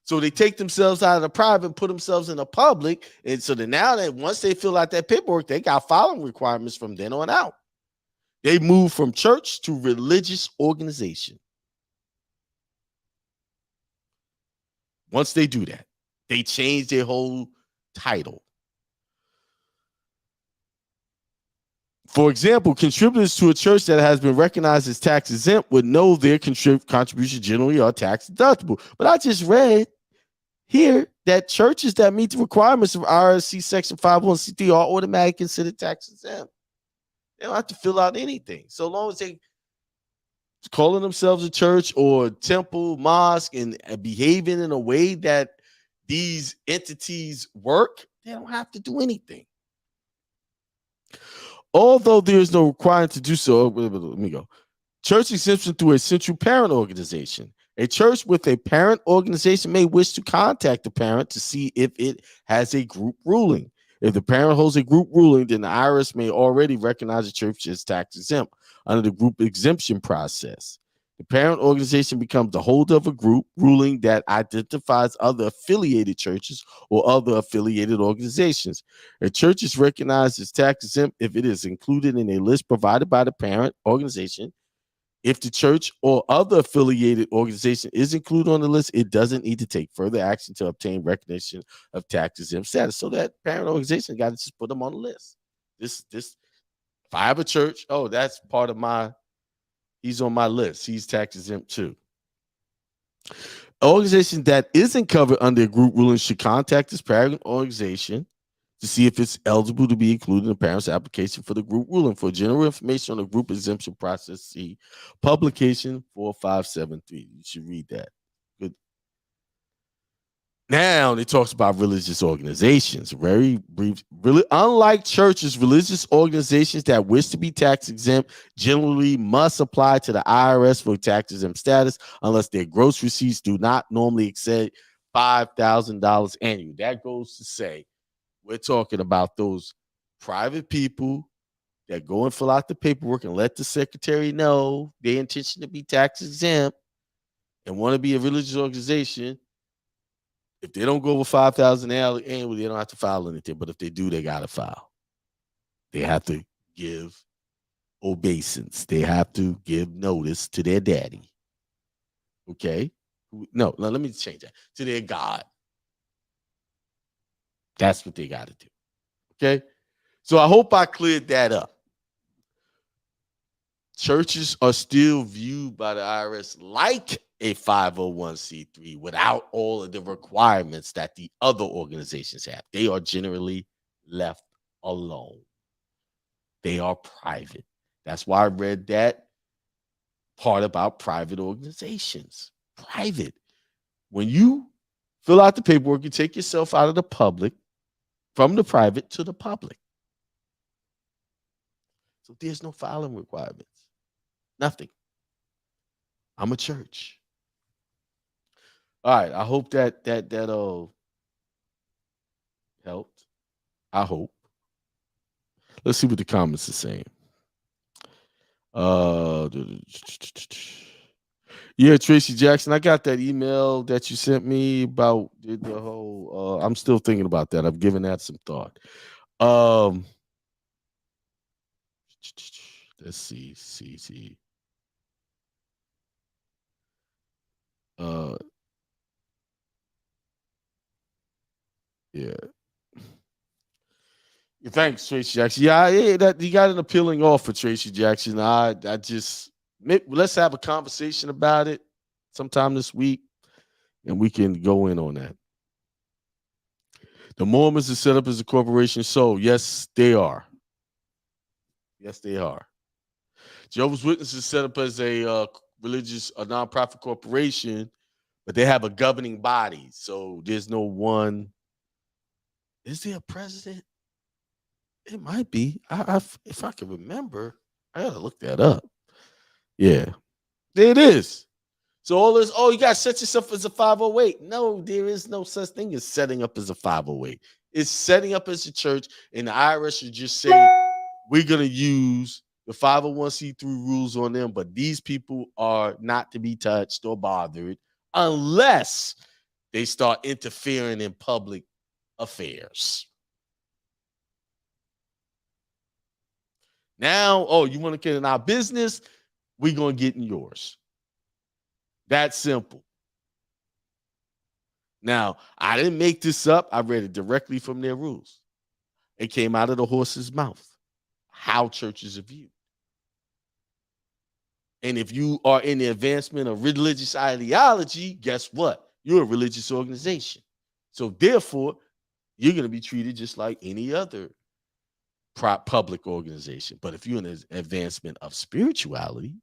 So they take themselves out of the private and put themselves in the public. And so that now that once they fill out that paperwork, they got filing requirements from then on out. They move from church to religious organization. Once they do that, they change their whole title. For example, contributors to a church that has been recognized as tax exempt would know their contributions generally are tax deductible. But I just read here that churches that meet the requirements of IRS Section 501c3 are automatically considered tax exempt. They don't have to fill out anything. So long as they calling themselves a church or temple, mosque, and behaving in a way that these entities work, they don't have to do anything. Although there is no requirement to do so, let me go. Church exemption through a central parent organization. A church with a parent organization may wish to contact the parent to see if it has a group ruling. If the parent holds a group ruling, then the IRS may already recognize the church as tax exempt under the group exemption process. The parent organization becomes the holder of a group ruling that identifies other affiliated churches or other affiliated organizations. A church is recognized as tax exempt if it is included in a list provided by the parent organization. If the church or other affiliated organization is included on the list, it doesn't need to take further action to obtain recognition of tax exempt status. So that parent organization got to just put them on the list. This, if I have a church, oh, that's part of he's on my list. He's tax exempt too. An organization that isn't covered under a group ruling should contact this parent organization to see if it's eligible to be included in the parent's application for the group ruling. For general information on the group exemption process, see publication 4573. You should read that. Good. Now it talks about religious organizations. Very brief. Really, unlike churches, religious organizations that wish to be tax exempt generally must apply to the IRS for tax exempt status unless their gross receipts do not normally exceed $5,000 annually. That goes to say, we're talking about those private people that go and fill out the paperwork and let the secretary know their intention to be tax exempt and want to be a religious organization. If they don't go over $5,000 annually, they don't have to file anything. But if they do, they got to file. They have to give obeisance. They have to give notice to their daddy. Okay? No, let me change that. To their God. That's what they got to do. Okay? So I hope I cleared that up. Churches are still viewed by the IRS like a 501c3 without all of the requirements that the other organizations have. They are generally left alone. They are private. That's why I read that part about private organizations. Private. When you fill out the paperwork, you take yourself out of the public, from the private to the public. So there's no filing requirements. Nothing. I'm a church. All right. I hope that helped. I hope. Let's see what the comments are saying. Yeah, Tracy Jackson, I got that email that you sent me about the whole. I'm still thinking about that. I've given that some thought. Let's see. Yeah. Thanks, Tracy Jackson. Yeah, that you got an appealing offer, Tracy Jackson. I just let's have a conversation about it sometime this week, and we can go in on that. The Mormons are set up as a corporation, so yes, they are. Yes, they are. Jehovah's Witnesses is set up as a nonprofit corporation, but they have a governing body, so there's no one. Is there a president? It might be. If I can remember, I gotta look that up. Yeah, there it is. So all this, you gotta set yourself as a 508. No, there is no such thing as setting up as a 508. It's setting up as a church, and the IRS should just say, we're gonna use the 501c3 rules on them, but these people are not to be touched or bothered unless they start interfering in public affairs. Now, you want to get in our business? We're going to get in yours. That's simple. Now, I didn't make this up. I read it directly from their rules. It came out of the horse's mouth. how churches are viewed. And if you are in the advancement of religious ideology, guess what? You're a religious organization. So therefore, you're going to be treated just like any other public organization. But if you're in the advancement of spirituality,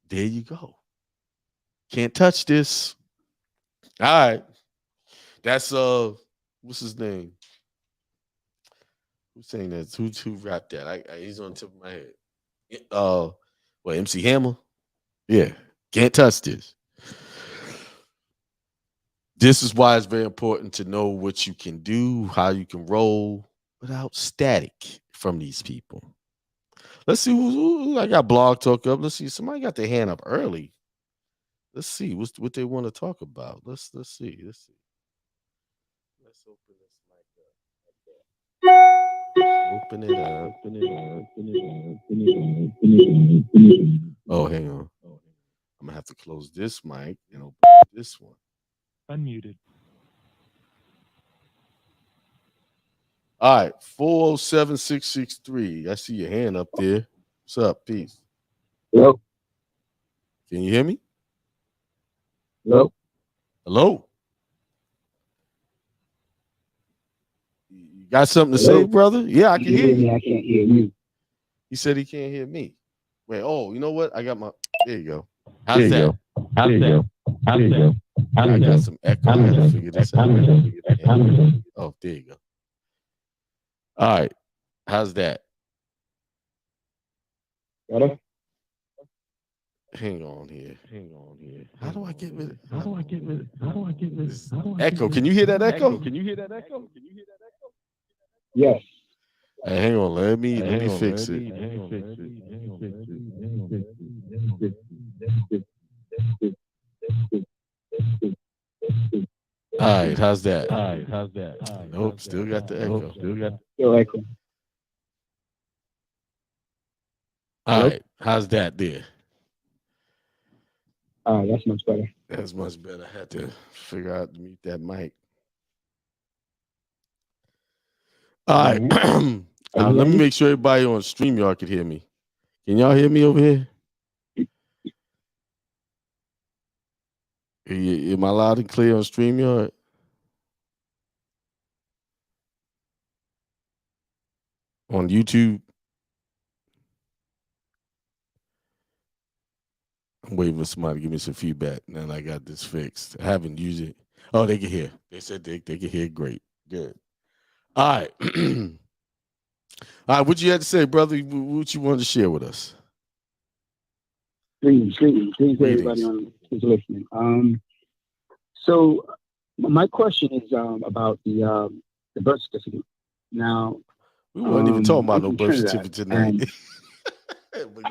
there you go. Can't touch this. All right. That's what's his name? Who's saying that? Who rapped that? He's on the tip of my head. What, MC Hammer? Yeah. Can't touch this. This is why it's very important to know what you can do, how you can roll without static from these people. Let's see who I got Blog Talk up. Let's see. Somebody got their hand up early. Let's see what they want to talk about. Let's see. Let's open this mic up. Open it up. Oh, hang on. I'm gonna have to close this mic and open this one. Unmuted. All right, 407-663. I see your hand up there. What's up? Peace. Hello. Can you hear me? Hello. Hello. You got something to say, brother? Yeah, I can hear you. I can't hear you. He said he can't hear me. Wait, you know what? I got my. There you go. How's that? I got some echo. I gotta figure this out. Oh, there you go. All right. How's that? Better? Hang on here. How do I get rid of this echo? Can you hear that echo? Yes. Hey, hang on. Let me fix it. All right, how's that? Nope, still got the echo. Still echo. All right, how's that there? That's much better. That's much better. I had to figure out to mute that mic. All right. Let me make sure everybody on StreamYard can hear me. Can y'all hear me over here? Am I loud and clear on StreamYard? On YouTube? I'm waiting for somebody to give me some feedback. Now I got this fixed. I haven't used it. Oh, they can hear. They said they can hear great. Good. All right. All right, what you had to say, brother? What you wanted to share with us? Greetings to everybody who's listening. So my question is about the birth certificate. Now, we weren't even talking about no birth certificate tonight.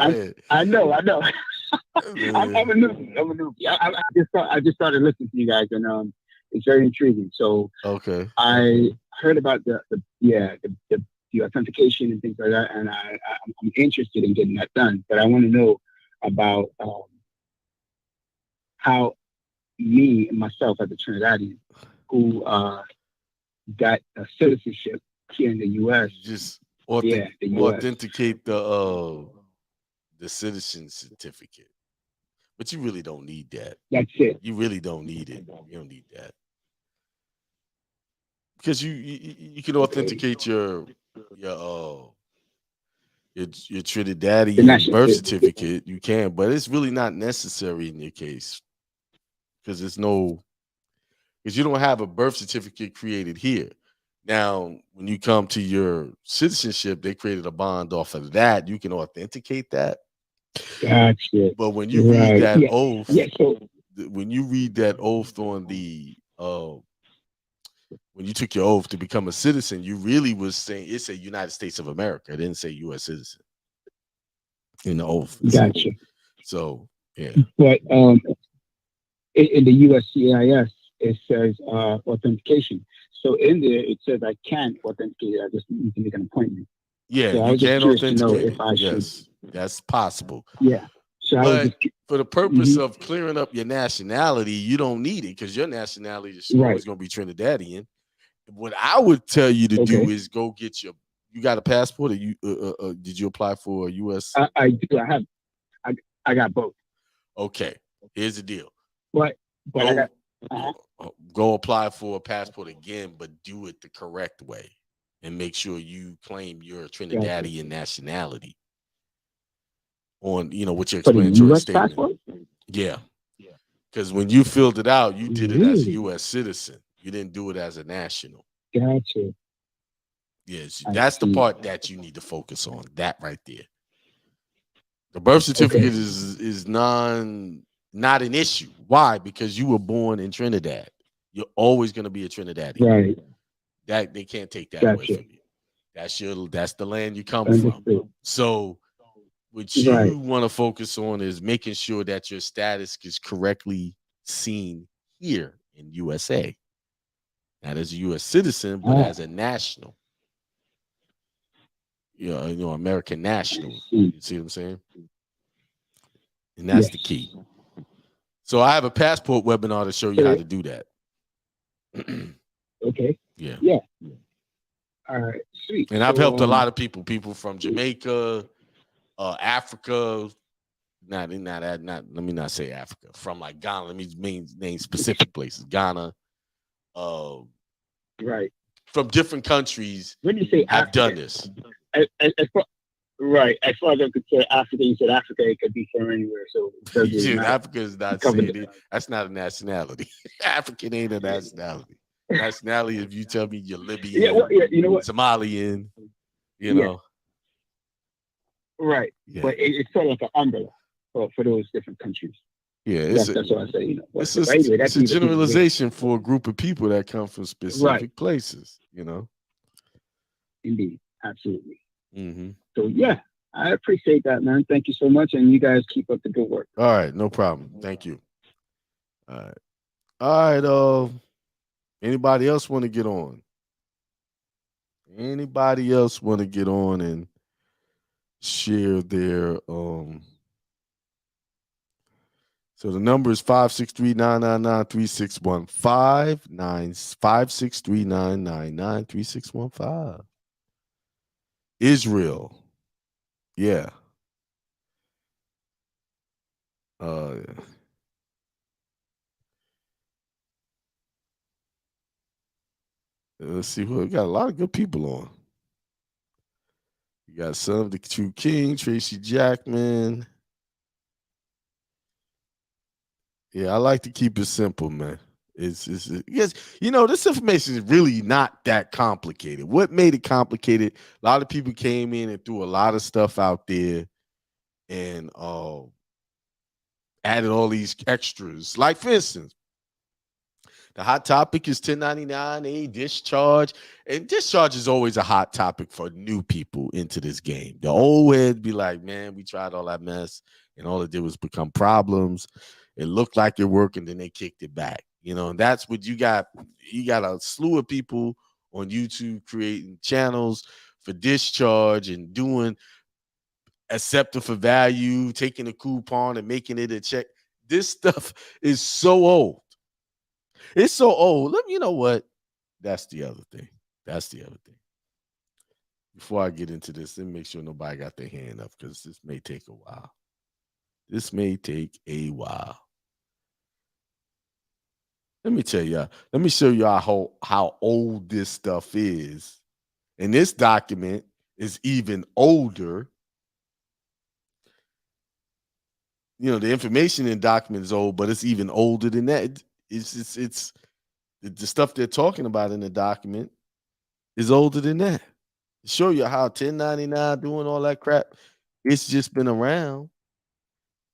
I know. I'm a newbie. I just started listening to you guys, and it's very intriguing. So okay, I heard about the authentication and things like that, and I'm interested in getting that done. But I want to know about how me and myself as a Trinidadian who got a citizenship here in the U.S. Just the US. Authenticate the citizen certificate. But you really don't need that. That's it. You really don't need it. You don't need that. Because you can authenticate your Trinidadian birth certificate. You can, but it's really not necessary in your case. Because you don't have a birth certificate created here. Now, when you come to your citizenship, they created a bond off of that. You can authenticate that. Gotcha. But when you read that oath, when you read that oath on the when you took your oath to become a citizen, you really was saying it's a United States of America. It didn't say U.S. citizen in the oath. Gotcha. So yeah. But in the USCIS, it says authentication. So in there, it says I can't authenticate it. I just need to make an appointment. Yeah, so you can authenticate it. Yes, that's possible. Yeah. So but for the purpose of clearing up your nationality, you don't need it because your nationality is always going to be Trinidadian. What I would tell you to do Okay. is go get your. You got a passport, or you did you apply for a U.S.? I do. I got both. Okay, here's the deal. But I got. Go Uh-huh. go apply for a passport again, but do it the correct way, and make sure you claim your Gotcha. Trinidadian nationality on with your For the explanatory U.S. statement. passport? Yeah, because when you filled it out, you did it as a Really? U.S. citizen. You didn't do it as a national. Gotcha. Yes, I that's the see. part that you need to focus on. That right there. The birth certificate Okay. is not an issue. Why? Because you were born in Trinidad. You're always going to be a Trinidadian. Right. That they can't take that away Gotcha. from you. That's the land you come from. Understood. So what Right. you want to focus on is making sure that your status is correctly seen here in USA. Not as a US citizen, but Ah, as a national. American I national. see. You see what I'm saying? And that's Yes. the key. So I have a passport webinar to show you how to do that. Okay. Yeah. Yeah. All right. Sweet. And I've So helped a lot of people from Jamaica, Africa. Not let me not say Africa. From like Ghana. Let me name specific places. Ghana, right. from different countries When you say have done Africa, this. as far, right, as far as I could say Africa, you said Africa, it could be from anywhere, so it doesn't really Dude, matter. Africa is You not covered saying it. it. That's not a nationality. African ain't a nationality. Nationality, if you tell me you're Yeah, Libyan, well, yeah, you know what? Somalian, Yeah, right. Yeah. But it's sort of like an umbrella for those different countries. Yeah, That's what I say. But it's a, anyway, it's that's a either way. generalization for a group of people that come from Right. specific places, Indeed. Absolutely. Mm-hmm. So yeah, I appreciate that, man. Thank you so much, and you guys keep up the good work. All right, no problem. Thank you. All right. Anybody else want to get on? Anybody else want to get on and share their So the number is 563-999-3615, 563-999-3615. Israel. Yeah. Let's see. We got a lot of good people on. You got Son of the True King, Tracy Jackman. Yeah, I like to keep it simple, man. It's yes, this information is really not that complicated. What made it complicated? A lot of people came in and threw a lot of stuff out there and added all these extras. Like, for instance, the hot topic is 1099, discharge. And discharge is always a hot topic for new people into this game. The old heads be like, man, we tried all that mess, and all it did was become problems. It looked like it worked, and then they kicked it back. And that's what you got. You got a slew of people on YouTube creating channels for discharge and doing accepting for value, taking a coupon and making it a check. This stuff is so old. It's so old. You know what? That's the other thing. Before I get into this, let me make sure nobody got their hand up because this may take a while. Let me tell y'all. Let me show y'all how old this stuff is. And this document is even older. The information in the document is old, but it's even older than that. It's the stuff they're talking about in the document is older than that. To show you how 1099 doing all that crap, it's just been around.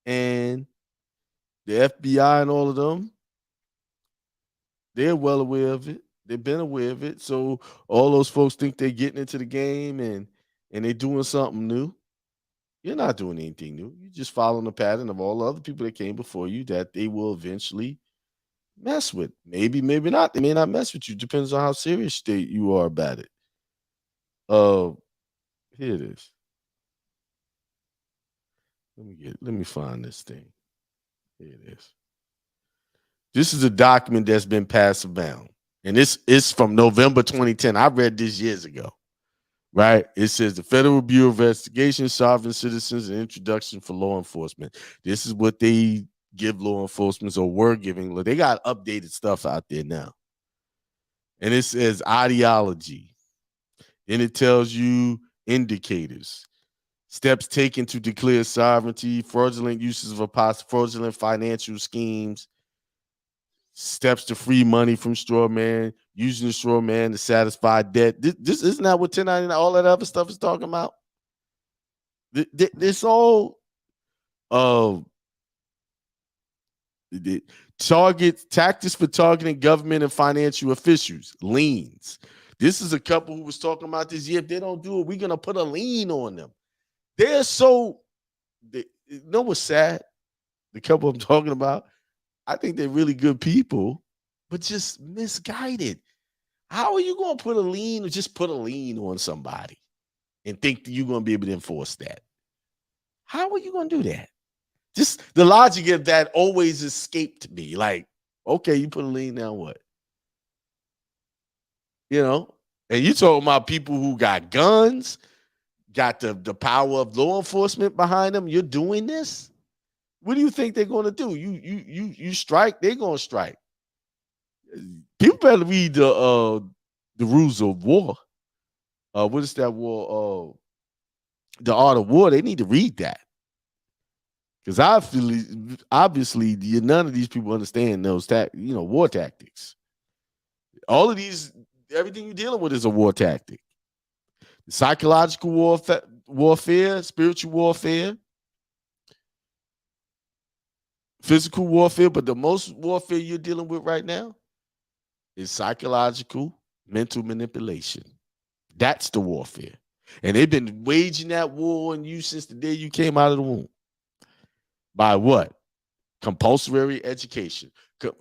And the FBI and all of them, they're well aware of it. They've been aware of it. So all those folks think they're getting into the game and they're doing something new. You're not doing anything new. You're just following the pattern of all the other people that came before you that they will eventually mess with. Maybe, maybe not. They may not mess with you. Depends on how serious you are about it. Here it is. Let me find this thing. Here it is. This is a document that's been passed around. And this is from November 2010. I read this years ago, right? It says the Federal Bureau of Investigation, Sovereign Citizens, and Introduction for Law Enforcement. This is what they give law enforcement or were giving. They got updated stuff out there now. And it says ideology. Then it tells you indicators, steps taken to declare sovereignty, fraudulent uses of fraudulent financial schemes, steps to free money from straw man, using the straw man to satisfy debt. This isn't that what 1099, all that other stuff is talking about? This all tactics for targeting government and financial officials, liens. This is a couple who was talking about this. Yeah, if they don't do it, we're gonna put a lien on them. They're you know what's sad? The couple I'm talking about, I think they're really good people, but just misguided. How are you gonna put a lien or just put a lien on somebody and think that you're gonna be able to enforce that? How are you gonna do that? Just the logic of that always escaped me. Like, okay, you put a lien, now what? You know, and you talking about people who got guns, got the power of law enforcement behind them. You're doing this. What do you think they're going to do? You strike, they're going to strike. People better read the rules of war. What is that war? The Art of War. They need to read that. Because obviously, none of these people understand those war tactics. All of these, everything you're dealing with is a war tactic. Psychological warfare, spiritual warfare, physical warfare, but the most warfare you're dealing with right now is psychological, mental manipulation. That's the warfare. And they've been waging that war on you since the day you came out of the womb. By what? Compulsory education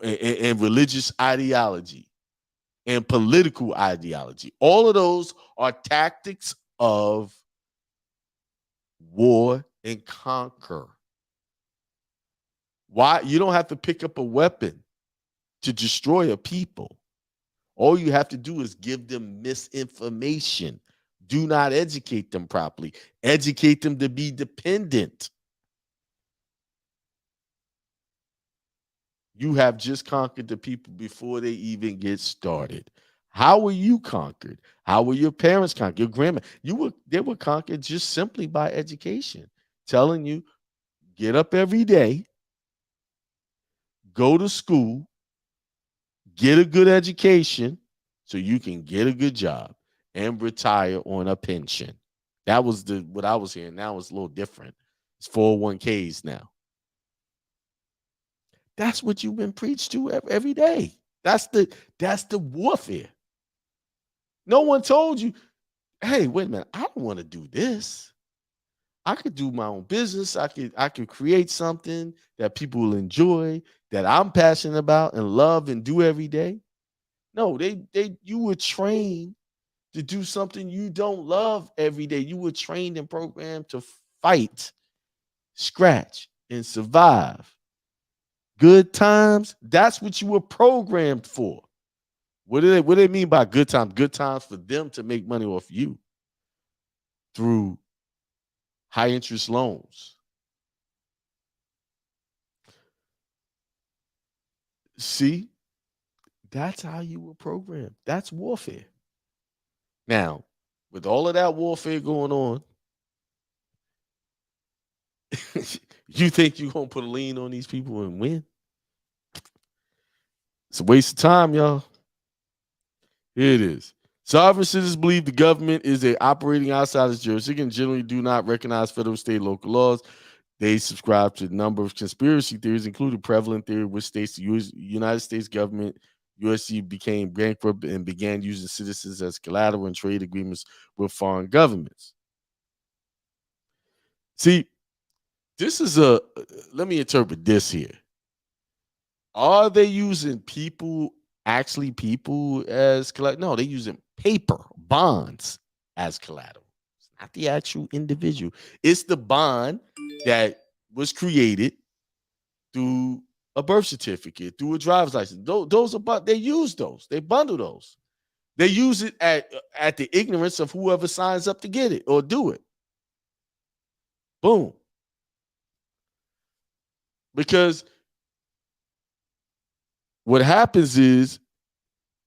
and religious ideology and political ideology. All of those are tactics of war and conquer. Why? You don't have to pick up a weapon to destroy a people. All you have to do is give them misinformation. Do not educate them properly. Educate them to be dependent. You have just conquered the people before they even get started. How were you conquered? How were your parents conquered? Your grandma? They were conquered just simply by education. Telling you, get up every day, go to school, get a good education so you can get a good job and retire on a pension. That was what I was hearing. Now it's a little different. It's 401ks now. That's what you've been preached to every day. That's the warfare. No one told you, hey, wait a minute, I don't want to do this. I could do my own business. I could create something that people will enjoy, that I'm passionate about and love and do every day. No, you were trained to do something you don't love every day. You were trained and programmed to fight, scratch, and survive. Good times, that's what you were programmed for. What do they mean by good times? Good times for them to make money off you through high interest loans. See, that's how you were programmed. That's warfare. Now, with all of that warfare going on, you think you're going to put a lien on these people and win? It's a waste of time, y'all. Here it is. Sovereign citizens believe the government is operating outside its jurisdiction and generally do not recognize federal, state, local laws. They subscribe to a number of conspiracy theories, including prevalent theory, which states the United States government, USC, became bankrupt and began using citizens as collateral in trade agreements with foreign governments. See, let me interpret this here. Are they using people as collateral? No, they're using paper, bonds as collateral. It's not the actual individual. It's the bond that was created through a birth certificate, through a driver's license. Those are, they use those. They bundle those. They use it at the ignorance of whoever signs up to get it or do it. Boom. Because what happens is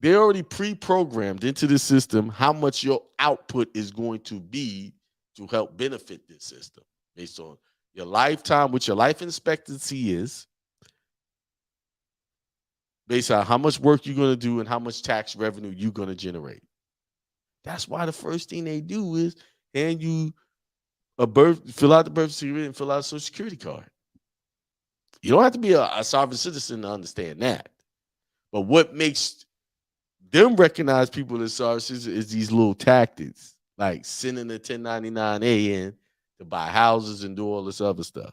they're already pre-programmed into the system how much your output is going to be to help benefit this system based on your lifetime, what your life expectancy is, based on how much work you're going to do and how much tax revenue you're going to generate. That's why the first thing they do is hand you fill out the birth certificate and fill out a social security card. You don't have to be a sovereign citizen to understand that. But what makes them recognize people as sovereign citizens is these little tactics, like sending the 1099A in to buy houses and do all this other stuff.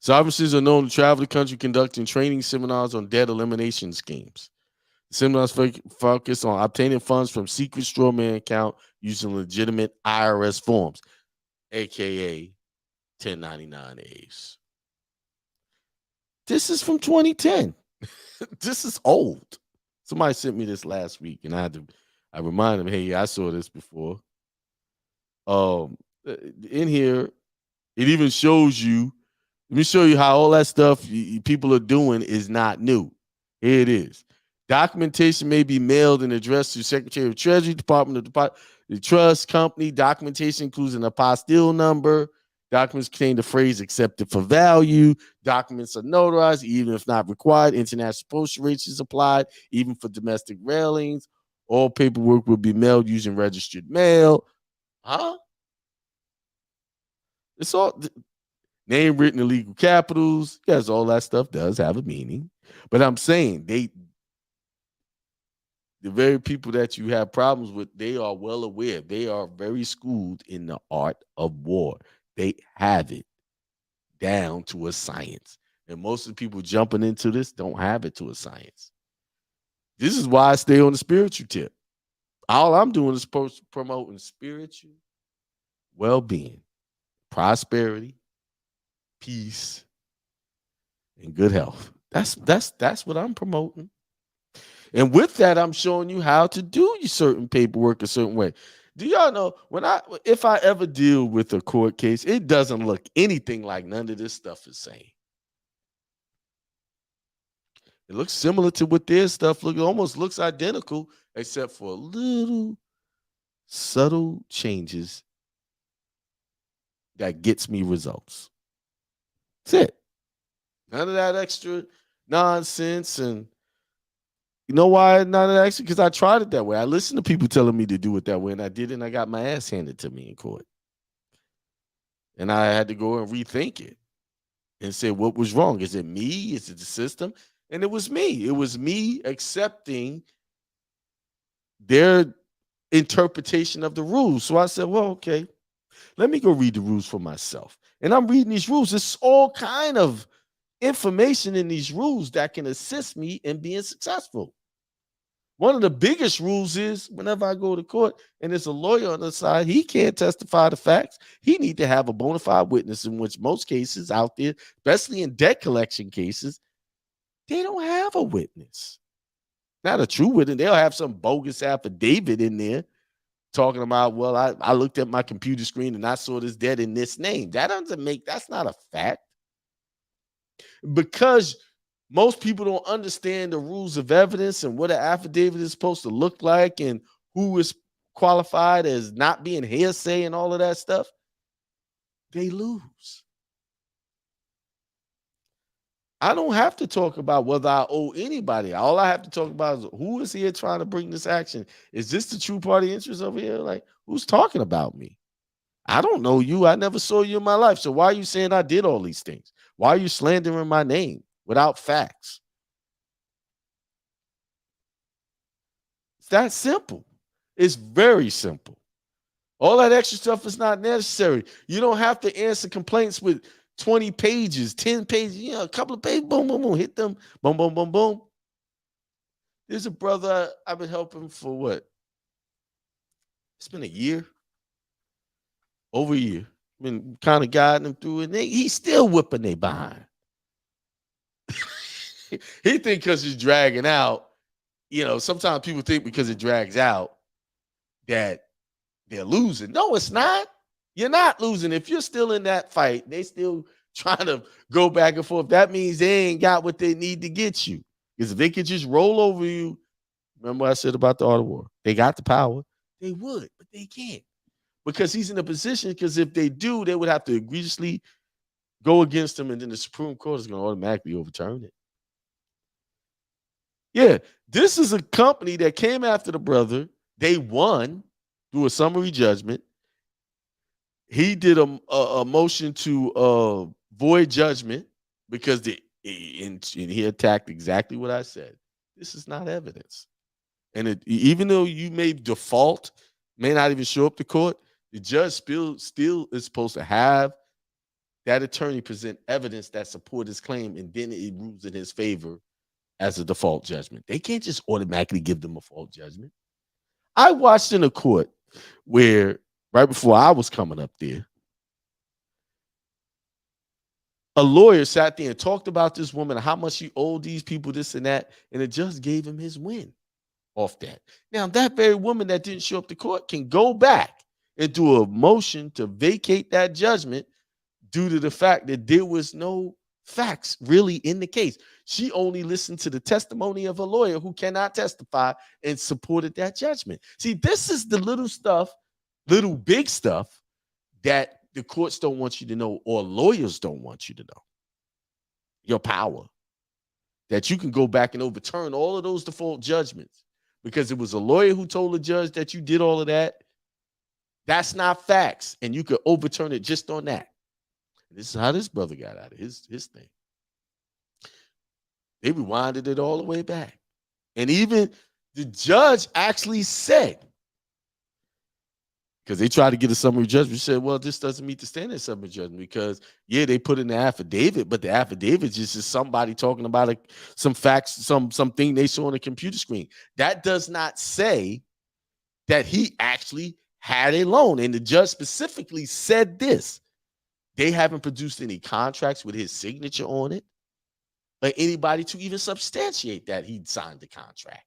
Sovereign citizens are known to travel the country conducting training seminars on debt elimination schemes. The seminars focus on obtaining funds from secret straw man account using legitimate IRS forms, aka 1099As. This is from 2010. This is old. Somebody sent me this last week, and I reminded them, hey, I saw this before. In here, it even shows you. Let me show you how all that stuff people are doing is not new. Here it is. Documentation may be mailed and addressed to Secretary of Treasury, Department of the Trust Company. Documentation includes an apostille number. Documents contain the phrase accepted for value. Documents are notarized, even if not required. International postal rates is applied, even for domestic mailings. All paperwork will be mailed using registered mail. Huh? It's all name written in legal capitals. Yes, all that stuff does have a meaning. But I'm saying the very people that you have problems with, they are well aware. They are very schooled in the art of war. They have it down to a science. And most of the people jumping into this don't have it to a science. This is why I stay on the spiritual tip. All I'm doing is promoting spiritual well-being, prosperity, peace, and good health. That's what I'm promoting. And with that, I'm showing you how to do your certain paperwork a certain way. Do y'all know if I ever deal with a court case, it doesn't look anything like none of this stuff is saying. It looks similar to what their stuff looks, almost looks identical, except for little subtle changes that gets me results. That's it. None of that extra nonsense. And you know why none of that extra? Because I tried it that way. I listened to people telling me to do it that way, and I did it, and I got my ass handed to me in court. And I had to go and rethink it and say, what was wrong? Is it me? Is it the system? And it was me. It was me accepting their interpretation of the rules. So I said, well, okay, let me go read the rules for myself. And I'm reading these rules. It's all kind of information in these rules that can assist me in being successful. One of the biggest rules is whenever I go to court and there's a lawyer on the side, he can't testify the facts. He need to have a bona fide witness, in which most cases out there, especially in debt collection cases, they don't have a witness. Not a true witness. They'll have some bogus affidavit in there talking about, well, I looked at my computer screen and I saw this debt in this name. That's not a fact. Because most people don't understand the rules of evidence and what an affidavit is supposed to look like and who is qualified as not being hearsay and all of that stuff, they lose. I don't have to talk about whether I owe anybody. All I have to talk about is who is here trying to bring this action. Is this the true party interest over here? Like, who's talking about me? I don't know you. I never saw you in my life. So why are you saying I did all these things? Why are you slandering my name without facts? It's that simple. It's very simple. All that extra stuff is not necessary. You don't have to answer complaints with 20 pages, 10 pages, a couple of pages, boom, boom, boom, hit them, boom, boom, boom, boom. There's a brother I've been helping for what? It's been a year, over a year. been kind of guiding them through it. He's still whipping they behind. He think because it's dragging out, sometimes people think because it drags out that they're losing. No, it's not. You're not losing. If you're still in that fight, they still trying to go back and forth. That means they ain't got what they need to get you. Because if they could just roll over you, remember what I said about the art of war? They got the power. They would, but they can't. Because he's in a position, because if they do, they would have to egregiously go against him, and then the Supreme Court is going to automatically overturn it. Yeah, this is a company that came after the brother. They won through a summary judgment. He did a motion to void judgment because he attacked exactly what I said. This is not evidence. And even though you may default, may not even show up to court, the judge still is supposed to have that attorney present evidence that supports his claim, and then it rules in his favor as a default judgment. They can't just automatically give them a fault judgment. I watched in a court where right before I was coming up there, a lawyer sat there and talked about this woman, how much she owed these people, this and that, and the judge gave him his win off that. Now, that very woman that didn't show up to court can go back and do a motion to vacate that judgment due to the fact that there was no facts really in the case. She only listened to the testimony of a lawyer who cannot testify and supported that judgment. See, this is the little stuff, little big stuff that the courts don't want you to know, or lawyers don't want you to know. Your power. That you can go back and overturn all of those default judgments because it was a lawyer who told the judge that you did all of that. That's not facts, and you could overturn it just on that. This is how this brother got out of his thing. They rewinded it all the way back. And even the judge actually said, because they tried to get a summary judgment, said, well, this doesn't meet the standard of summary judgment because, yeah, they put in the affidavit, but the affidavit just is somebody talking about some facts, something they saw on a computer screen. That does not say that he actually had a loan. And the judge specifically said this. They haven't produced any contracts with his signature on it, or anybody to even substantiate that he'd signed the contract.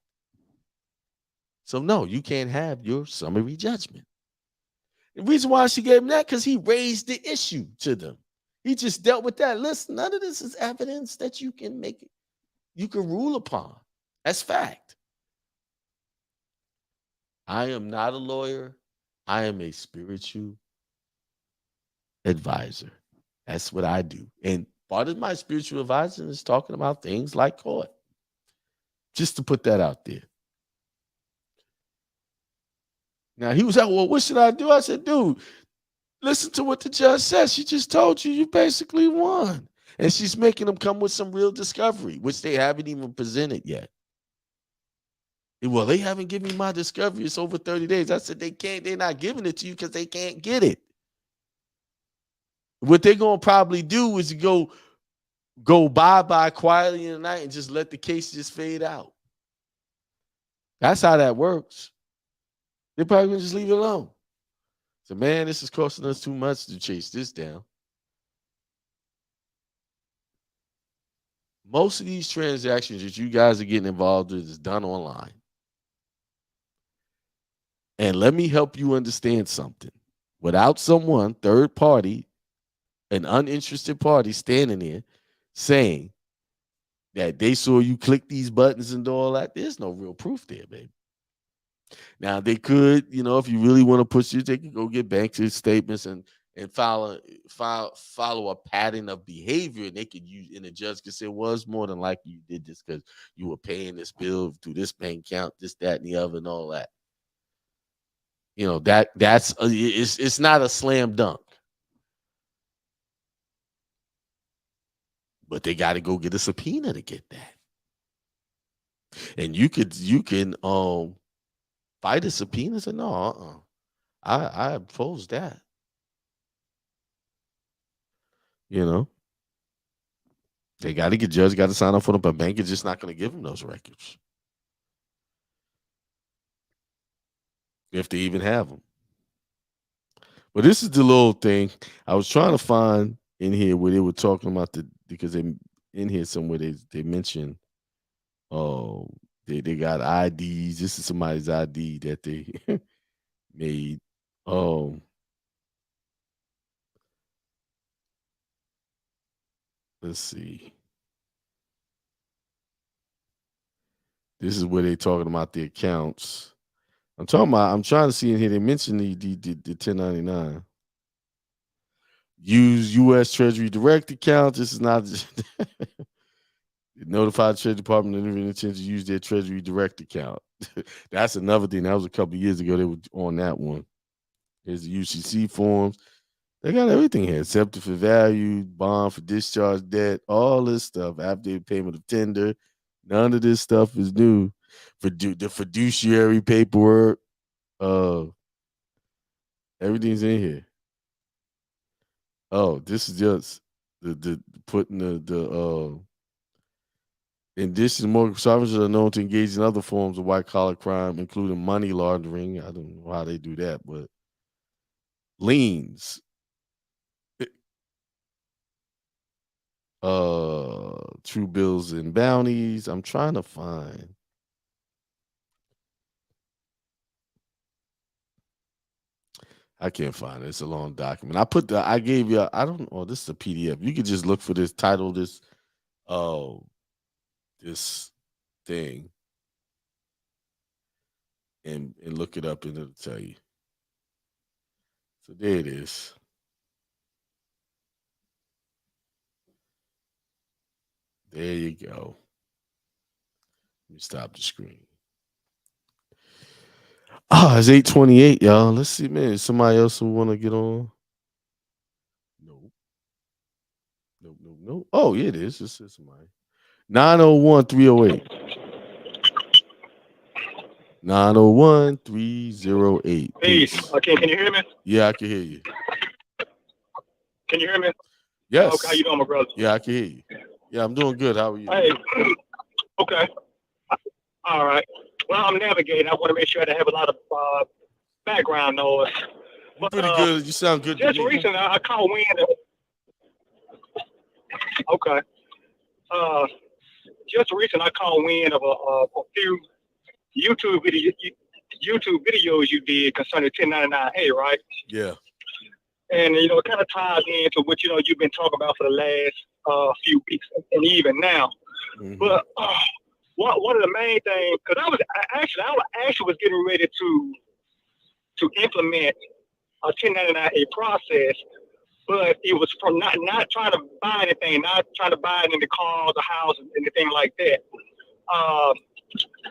So, no, you can't have your summary judgment. The reason why she gave him that, because he raised the issue to them. He just dealt with that. Listen, none of this is evidence that you can rule upon. That's fact. I am not a lawyer. I am a spiritual advisor. That's what I do. And part of my spiritual advising is talking about things like court. Just to put that out there. Now, he was like, well, what should I do? I said, dude, listen to what the judge says. She just told you basically won. And she's making them come with some real discovery, which they haven't even presented yet. Well, they haven't given me my discovery. It's over 30 days. I said, they're not giving it to you because they can't get it. What they're going to probably do is go bye-bye quietly in the night and just let the case just fade out. That's how that works. They're probably going to just leave it alone. So, man, this is costing us too much to chase this down. Most of these transactions that you guys are getting involved with is done online. And let me help you understand something. Without someone, third party, an uninterested party standing there saying that they saw you click these buttons and do all that, there's no real proof there, baby. Now, they could, if you really want to push it, they can go get bank statements and follow a pattern of behavior, and they could use, and the judge could say, well, it's more than likely you did this because you were paying this bill through this bank account, this, that, and the other, and all that. That's it's not a slam dunk. But they got to go get a subpoena to get that. And you can fight a subpoena and say, no, I oppose that. They got to get judge, got to sign up for them, but bank is just not going to give them those records. If they even have them. But this is the little thing I was trying to find in here where they were talking about because they in here somewhere they mentioned oh they got IDs. This is somebody's ID that they made. Um, let's see. This is where they talking about the accounts. I'm trying to see in here. They mentioned the 1099. Use U.S. Treasury Direct account. This is not notified Treasury Department of any intent to use their Treasury Direct account. That's another thing. That was a couple of years ago. They were on that one. There's the UCC forms. They got everything here. Accepted for value, bond for discharge debt, all this stuff. After payment of tender. None of this stuff is new. For the fiduciary paperwork. Everything's in here. Oh, this is just the putting the in addition, mortgage officers are known to engage in other forms of white collar crime, including money laundering. I don't know how they do that, but liens, true bills and bounties. I'm trying to find. I can't find it. It's a long document. I gave you. I don't know. This is a PDF. You could just look for this title. This thing, and look it up, and it'll tell you. So there it is. There you go. Let me stop the screen. It's 8:28, y'all. Let's see, man. Is somebody else who want to get on? Nope. Nope. Oh, yeah, it is. This is somebody. 901-308. 901-308. Peace. Okay, can you hear me? Yeah, I can hear you. Can you hear me? Yes. Okay, how you doing, my brother? Yeah, I can hear you. Yeah, I'm doing good. How are you? Hey. Okay. All right. Well, I'm navigating. I want to make sure that I have a lot of background noise. But, pretty good. You sound good. Just recently, I caught wind of. Okay. Just recently, I caught wind of a few YouTube videos you did concerning 1099A, right? Yeah. And it kind of ties into what you've been talking about for the last few weeks, and even now. Mm-hmm. But one of the main things, because I was actually getting ready to implement a 1099A process, but it was from not trying to buy anything, not trying to buy any cars or houses, anything like that.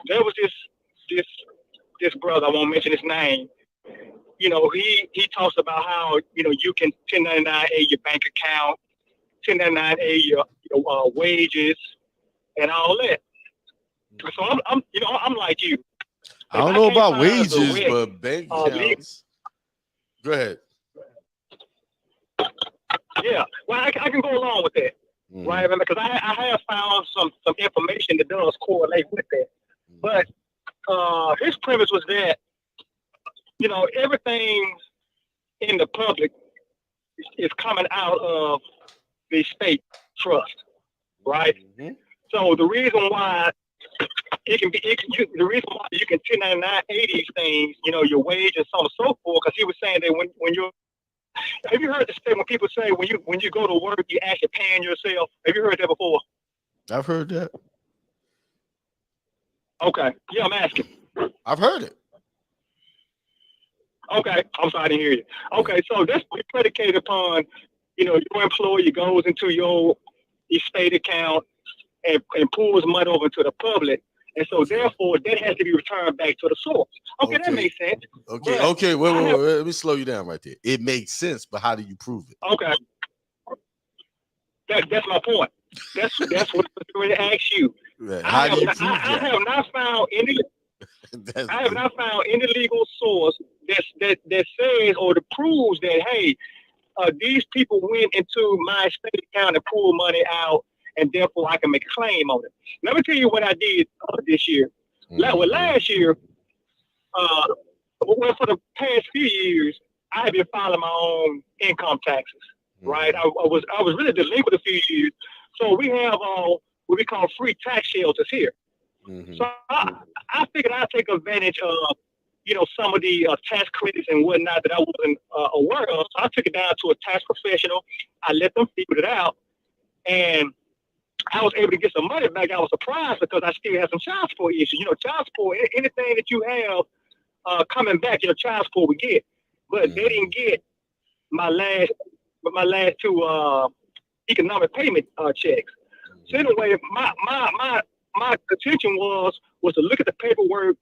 There was this brother, I won't mention his name. He talks about how you can 1099A your bank account, 1099A your wages, and all that. So I'm like you. I don't know about wages, but bank accounts. Go ahead. Yeah, well, I can go along with that, right? Because I have found some information that does correlate with that. But his premise was that everything in the public is coming out of the state trust, right? Mm-hmm. So the reason why the reason why you can 1099A these things, your wage and so on and so forth, because he was saying that when you're, have you heard the statement when people say when you go to work, you actually paying yourself? Have you heard that before? I've heard that. Okay. Yeah, I'm asking. I've heard it. Okay. I'm sorry, I didn't hear you. Okay, so that's predicated upon, your employee goes into your estate account and pulls money over to the public. And so therefore that has to be returned back to the source. Okay. That makes sense. Okay, wait. Let me slow you down right there. It makes sense, but how do you prove it? Okay. That's my point. That's what I was going to ask you. Right. How do you prove that? I have not found any legal source that says or that proves that, hey, these people went into my estate account and pulled money out, and therefore I can make a claim on it. Let me tell you what I did this year. Mm-hmm. Last year, for the past few years, I had been filing my own income taxes, right? I was really delinquent a few years. So we have what we call free tax shelters here. So I figured I'd take advantage of, some of the tax credits and whatnot that I wasn't aware of. So I took it down to a tax professional. I let them figure it out, and I was able to get some money back. I was surprised because I still have some child support issues. Child support, anything that you have coming back, child support we get. But they didn't get my last two economic payment checks. So anyway, my intention was to look at the paperwork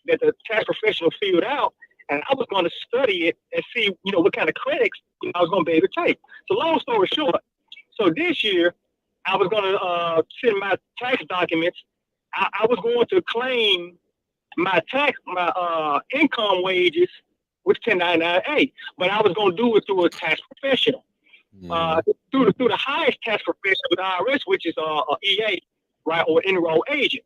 that the tax professional filled out, and I was going to study it and see, what kind of credits I was going to be able to take. So long story short, so this year I was going to send my tax documents. I was going to claim my income wages with 1099-A, but I was going to do it through a tax professional, through the highest tax professional with IRS, which is EA, right, or enrolled agent.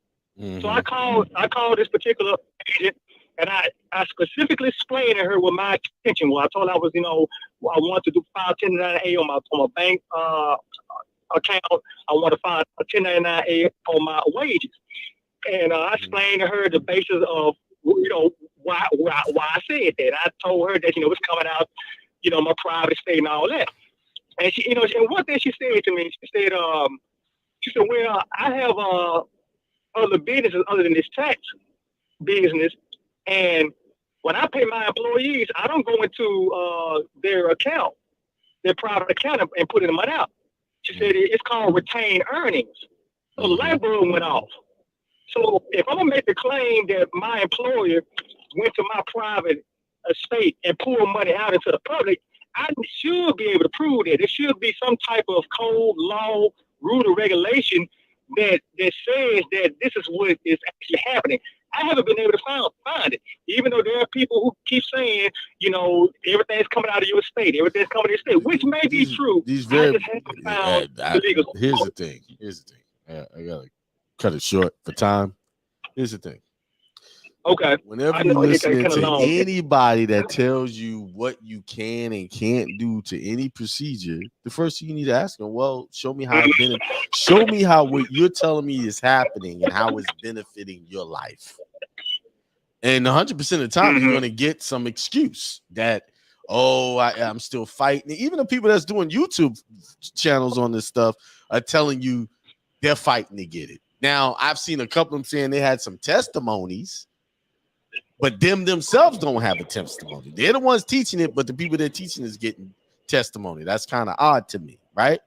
So I called this particular agent, and I specifically explained to her what my intention was. I told her I wanted to do file 1099-A on my bank account. I want to file a 1099-A on my wages, and I explained to her the basis of why I said that. I told her that it's coming out, my private estate and all that. And she, and one thing she said to me, she said, well, I have other businesses other than this tax business, and when I pay my employees, I don't go into their account, their private account, and put the money out. She said it's called retained earnings. So the light bulb went off. So if I'm gonna make the claim that my employer went to my private estate and pulled money out into the public, I should be able to prove that. There should be some type of code, law, rule, or regulation that says that this is what is actually happening. I haven't been able to find it, even though there are people who keep saying, everything's coming out of your estate, everything's coming out of your estate, which may be true. Here's the thing. I gotta cut it short for time. Here's the thing. Okay. Whenever you're listening to anybody that tells you what you can and can't do to any procedure, the first thing you need to ask them, well, show me how what you're telling me is happening and how it's benefiting your life. And 100% of the time, you're going to get some excuse that, I'm still fighting. Even the people that's doing YouTube channels on this stuff are telling you they're fighting to get it. Now, I've seen a couple of them saying they had some testimonies, but them themselves don't have a testimony. They're the ones teaching it, but the people they're teaching is getting testimony. That's kind of odd to me, right?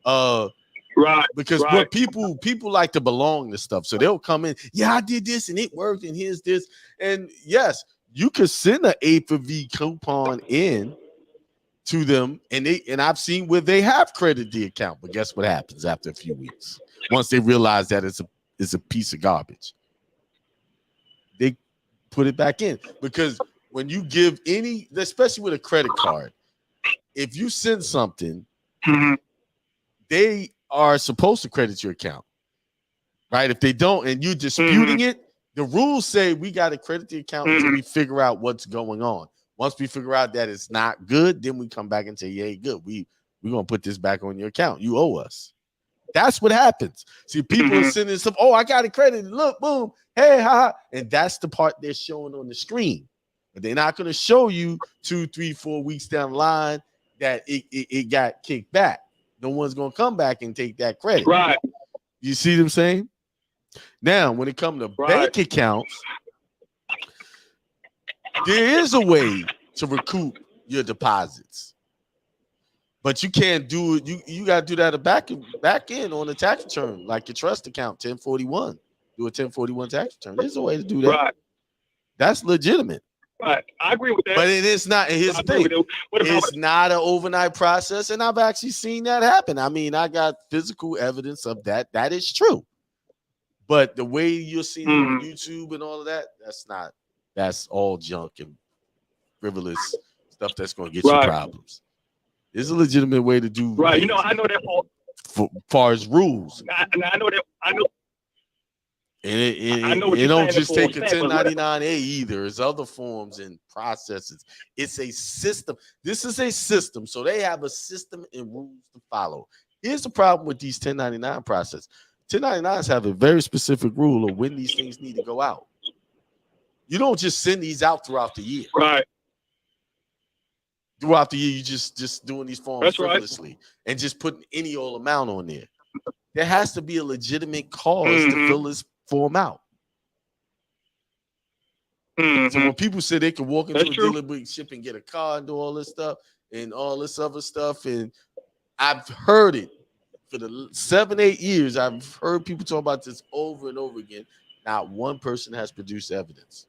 Right. Because what people like to belong to stuff. So they'll come in, yeah, I did this and it worked, and here's this. And yes, you could send an A4V coupon in to them, and I've seen where they have credited the account, but guess what happens after a few weeks? Once they realize that it's a piece of garbage, they put it back in. Because when you give especially with a credit card, if you send something, they are supposed to credit your account, right? If they don't, and you're disputing it, the rules say we got to credit the account until we figure out what's going on. Once we figure out that it's not good, then we come back and say, yeah, good. We're going to put this back on your account. You owe us. That's what happens. See, people are sending stuff. Oh, I got it credited. Look, boom. Hey, ha. And that's the part they're showing on the screen. But they're not going to show you 2, 3, 4 weeks down the line that it got kicked back. No one's going to come back and take that credit. Right. You see what I'm saying? Now, when it comes to bank accounts, there is a way to recoup your deposits. But you can't do it. You got to do that back end on the tax return, like your trust account, 1041. Do a 1041 tax return. There's a way to do that. Right. That's legitimate. Right. I agree with that. But it is not. And here's the thing. It's not an overnight process. And I've actually seen that happen. I mean, I got physical evidence of that. That is true. But the way you're seeing it on YouTube and all of that, that's all junk and frivolous stuff that's going to get you problems. It's a legitimate way to do. Right. I know that for far as rules. I know that. And I know what it you're don't saying just take a for a fact, but 1099A either. It's other forms and processes. It's a system. This is a system. So they have a system and rules to follow. Here's the problem with these 1099 processes. 1099s have a very specific rule of when these things need to go out. You don't just send these out throughout the year. Right. Throughout the year, you just doing these forms That's frivolously and just putting any old amount on there. There has to be a legitimate cause Mm-hmm. to fill this form out. Mm-hmm. So when people say they can walk into That's a true. dealership and get a car and do all this stuff and all this other stuff, and I've heard it for the 7-8 years. I've heard people talk about this over and over again. Not one person has produced evidence.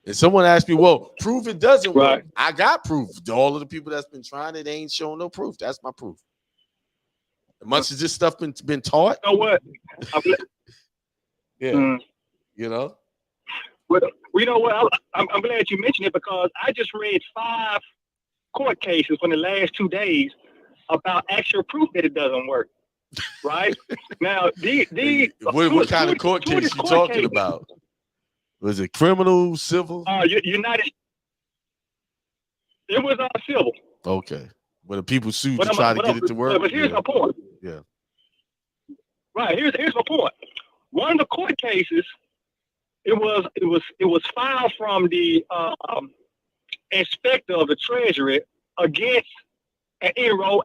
And someone asked me, well, prove it doesn't work. Right. I got proof. All of the people that's been trying it ain't showing no proof. That's my proof. As much as this stuff been taught. You know what? Yeah. You know? Well, you know what? I'm glad you mentioned it because I just read 5 court cases in the last 2 days about actual proof that it doesn't work. Right? Now, what kind of court case you talking about? Was it criminal, civil? United. It was civil. Okay. When the people sued to try to get it to work. But here's my point. Yeah. Right. Here's my point. One of the court cases, it was filed from the inspector of the Treasury against an enrolled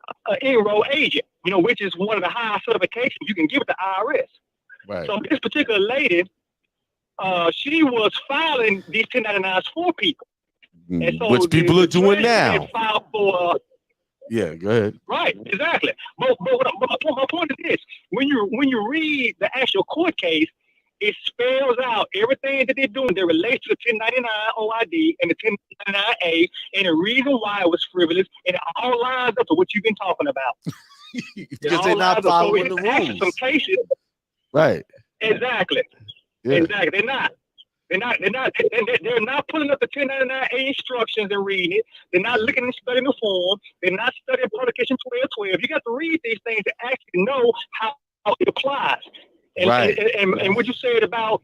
agent, which is one of the highest certifications you can give it to IRS. Right. So this particular lady, she was filing these 1099s for people. And so which people are doing now. Filed for, yeah, go ahead. Right, exactly. But my point is this: when you read the actual court case, it spells out everything that they're doing that relates to the 1099 OID and the 1099A, and the reason why it was frivolous, and it all lines up to what you've been talking about. Because they're not following the rules. Some cases, right. Exactly. Yeah. Exactly. They're not pulling up the 1099A instructions and reading it. They're not looking and studying the form. They're not studying publication 1212. You got to read these things to actually know how it applies. And, right. And what you said about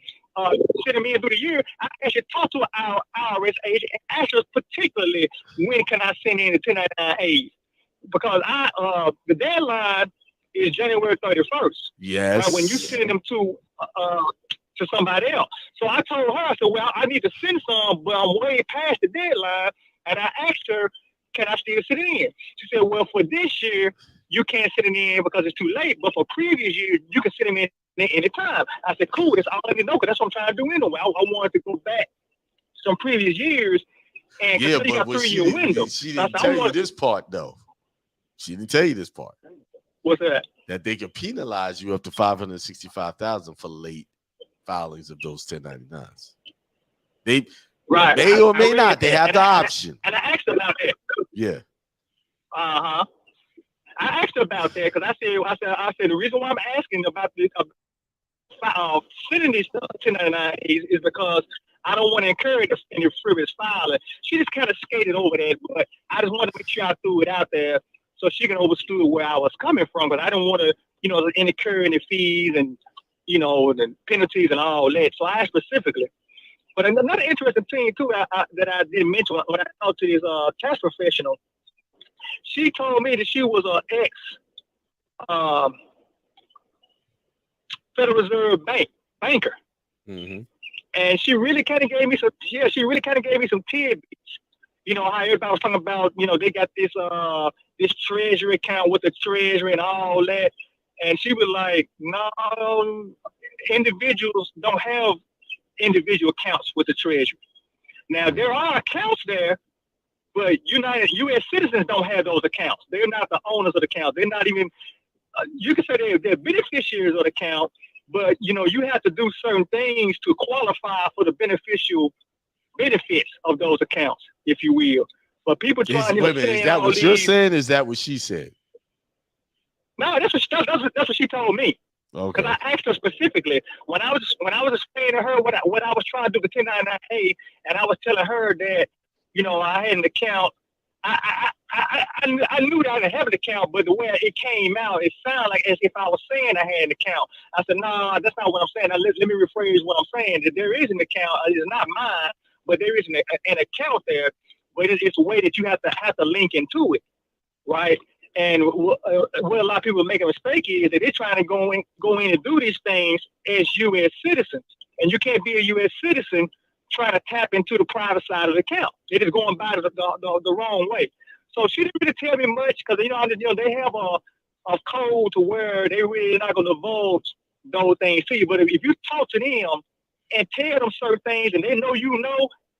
sending me in through the year, I actually talked to our IRS agent and asked us particularly when can I send in the 1099As, because the deadline is January 31st. Yes. When you send them to somebody else. So I told her, I said, well, I need to send some, but I'm way past the deadline. And I asked her, can I still send it in? She said, well, for this year, you can't send it in because it's too late. But for previous years, you can send them in any time. I said, cool, that's all I need to know, because that's what I'm trying to do anyway. I wanted to go back some previous years. And yeah, but got 3-year window. She didn't tell you this part, though. She didn't tell you this part. What's that? That they can penalize you up to $565,000 for late filings of those 1099s. They may or may not. They have the option. And I asked about that. Yeah. I asked about that because I said the reason why I'm asking about this sending these 1099s is because I don't want to encourage any frivolous filing. She just kind of skated over that, but I just wanted to make sure I threw it out there so she can understand where I was coming from. But I don't want to, incur any fees and the penalties and all that. So I asked specifically. But another interesting thing too that I didn't mention when I talked to this tax professional, she told me that she was an ex Federal Reserve banker, and she really kind of gave me some. Yeah, she really kind of gave me some tidbits. How everybody was talking about. They got this treasury account with the treasury and all that. And she was like, no, individuals don't have individual accounts with the Treasury. Now, there are accounts there, but U.S. citizens don't have those accounts. They're not the owners of the account. They're not even, you can say they're beneficiaries of the account, but, you have to do certain things to qualify for the beneficial benefits of those accounts, if you will. But people trying to is that what you're saying? Is that what she said? No, that's what she told me. Okay. Because I asked her specifically when I was explaining to her what I was trying to do with 1099A, and I was telling her that I had an account I knew that I didn't have an account, but the way it came out, it sounded like as if I was saying I had an account. I said, no, that's not what I'm saying. Now, let me rephrase what I'm saying. That there is an account. It's not mine, but there is an account there. But it's a way that you have to link into it, right? And what a lot of people make a mistake is that they're trying to go in and do these things as U.S. citizens, and you can't be a U.S. citizen trying to tap into the private side of the account. They're just going by the wrong way. So she didn't really tell me much because they have a code to where they really not going to divulge those things to you. But if you talk to them and tell them certain things and they know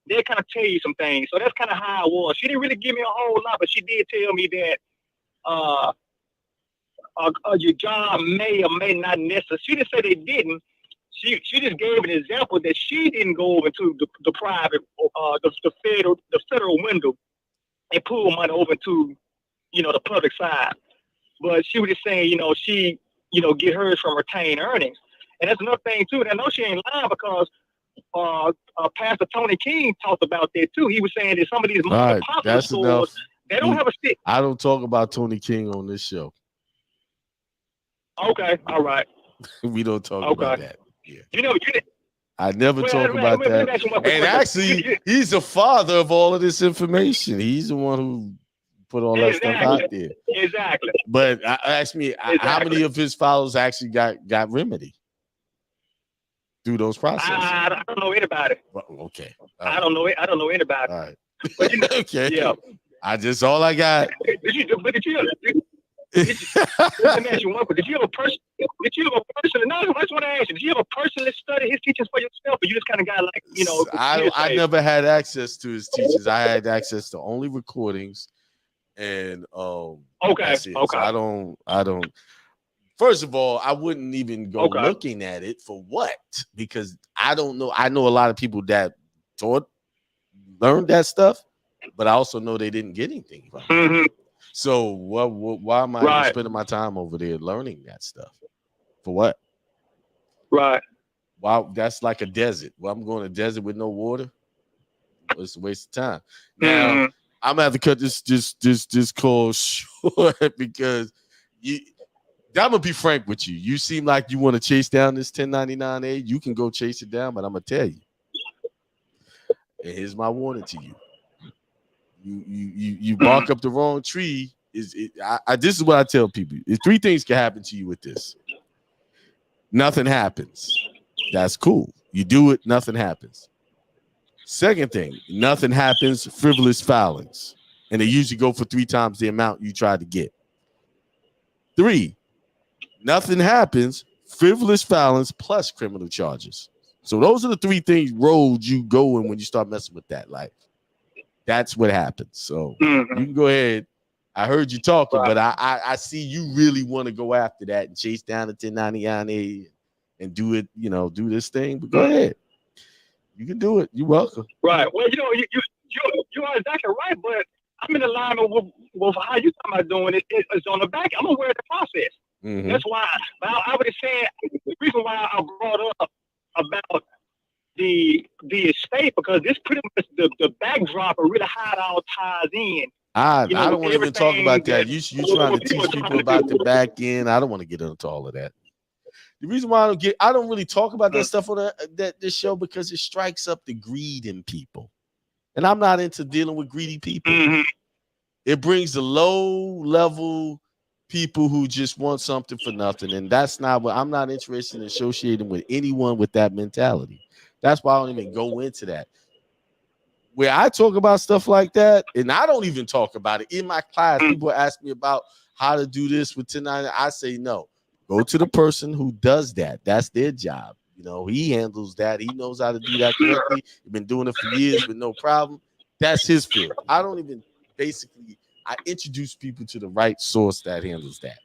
they kind of tell you some things. So that's kind of how it was. She didn't really give me a whole lot, but she did tell me that your job may or may not necessarily. She didn't say they didn't. She just gave an example that she didn't go over to the private, the federal window and pull money over to, the public side. But she was just saying, she, get hers from retained earnings. And that's another thing too. And I know she ain't lying because Pastor Tony King talked about that too. He was saying that some of these popular stores, enough. They don't have a stick. I don't talk about Tony King on this show. Okay, all right. We don't talk about that. Yeah. I never talk about that. And actually, he's the father of all of this information. He's the one who put all that stuff out there. Exactly. But ask me, how many of his followers actually got remedy through those processes? I don't know anybody. Well, okay. I don't know anybody. All right. But okay. Yeah. All I got. Let me ask you one question. Did you have a person? No, I just want to ask you. Did you have a person that studied his teachings for yourself, or you just kind of got I never had access to his teachings. I had access to only recordings, and okay. So I don't. First of all, I wouldn't even go looking at it for what, because I don't know. I know a lot of people that learned that stuff, but I also know they didn't get anything from it. So why am I spending my time over there learning that stuff? For what? Right. Wow, that's like a desert. Well, I'm going to a desert with no water. It's a waste of time. Now I'm gonna have to cut this call short because I'm gonna be frank with you. You seem like you want to chase down this 1099A. You can go chase it down, but I'm gonna tell you. And here's my warning to you. You bark up the wrong tree. This is what I tell people. Three things can happen to you with this. Nothing happens. That's cool. You do it, nothing happens. Second thing, nothing happens, frivolous filings. And they usually go for 3 times the amount you tried to get. 3, nothing happens, frivolous filings plus criminal charges. So those are the 3 roads you go in when you start messing with that life. That's what happens. So you can go ahead. I heard you talking, but I see you really want to go after that and chase down the 1099A and do it, do this thing. But go ahead. You can do it. You're welcome. Right. Well, you are exactly right, but I'm in alignment with how you talking about doing it. It's on the back. I'm aware of the process. That's why. But I would have said the reason why I brought up about the estate, because this pretty much the backdrop of really how it all ties in. I don't want to even talk about that. You trying to teach people about the back end. I don't want to get into all of that. The reason why I don't really talk about that stuff on this show because it strikes up the greed in people. And I'm not into dealing with greedy people. It brings the low level people who just want something for nothing. And that's not what I'm not interested in associating with anyone with that mentality. That's why I don't even go into that. Where I talk about stuff like that, and I don't even talk about it in my class. People ask me about how to do this with 1099. I say no. Go to the person who does that. That's their job. He handles that. He knows how to do that correctly. He's been doing it for years with no problem. That's his field. I don't even I introduce people to the right source that handles that.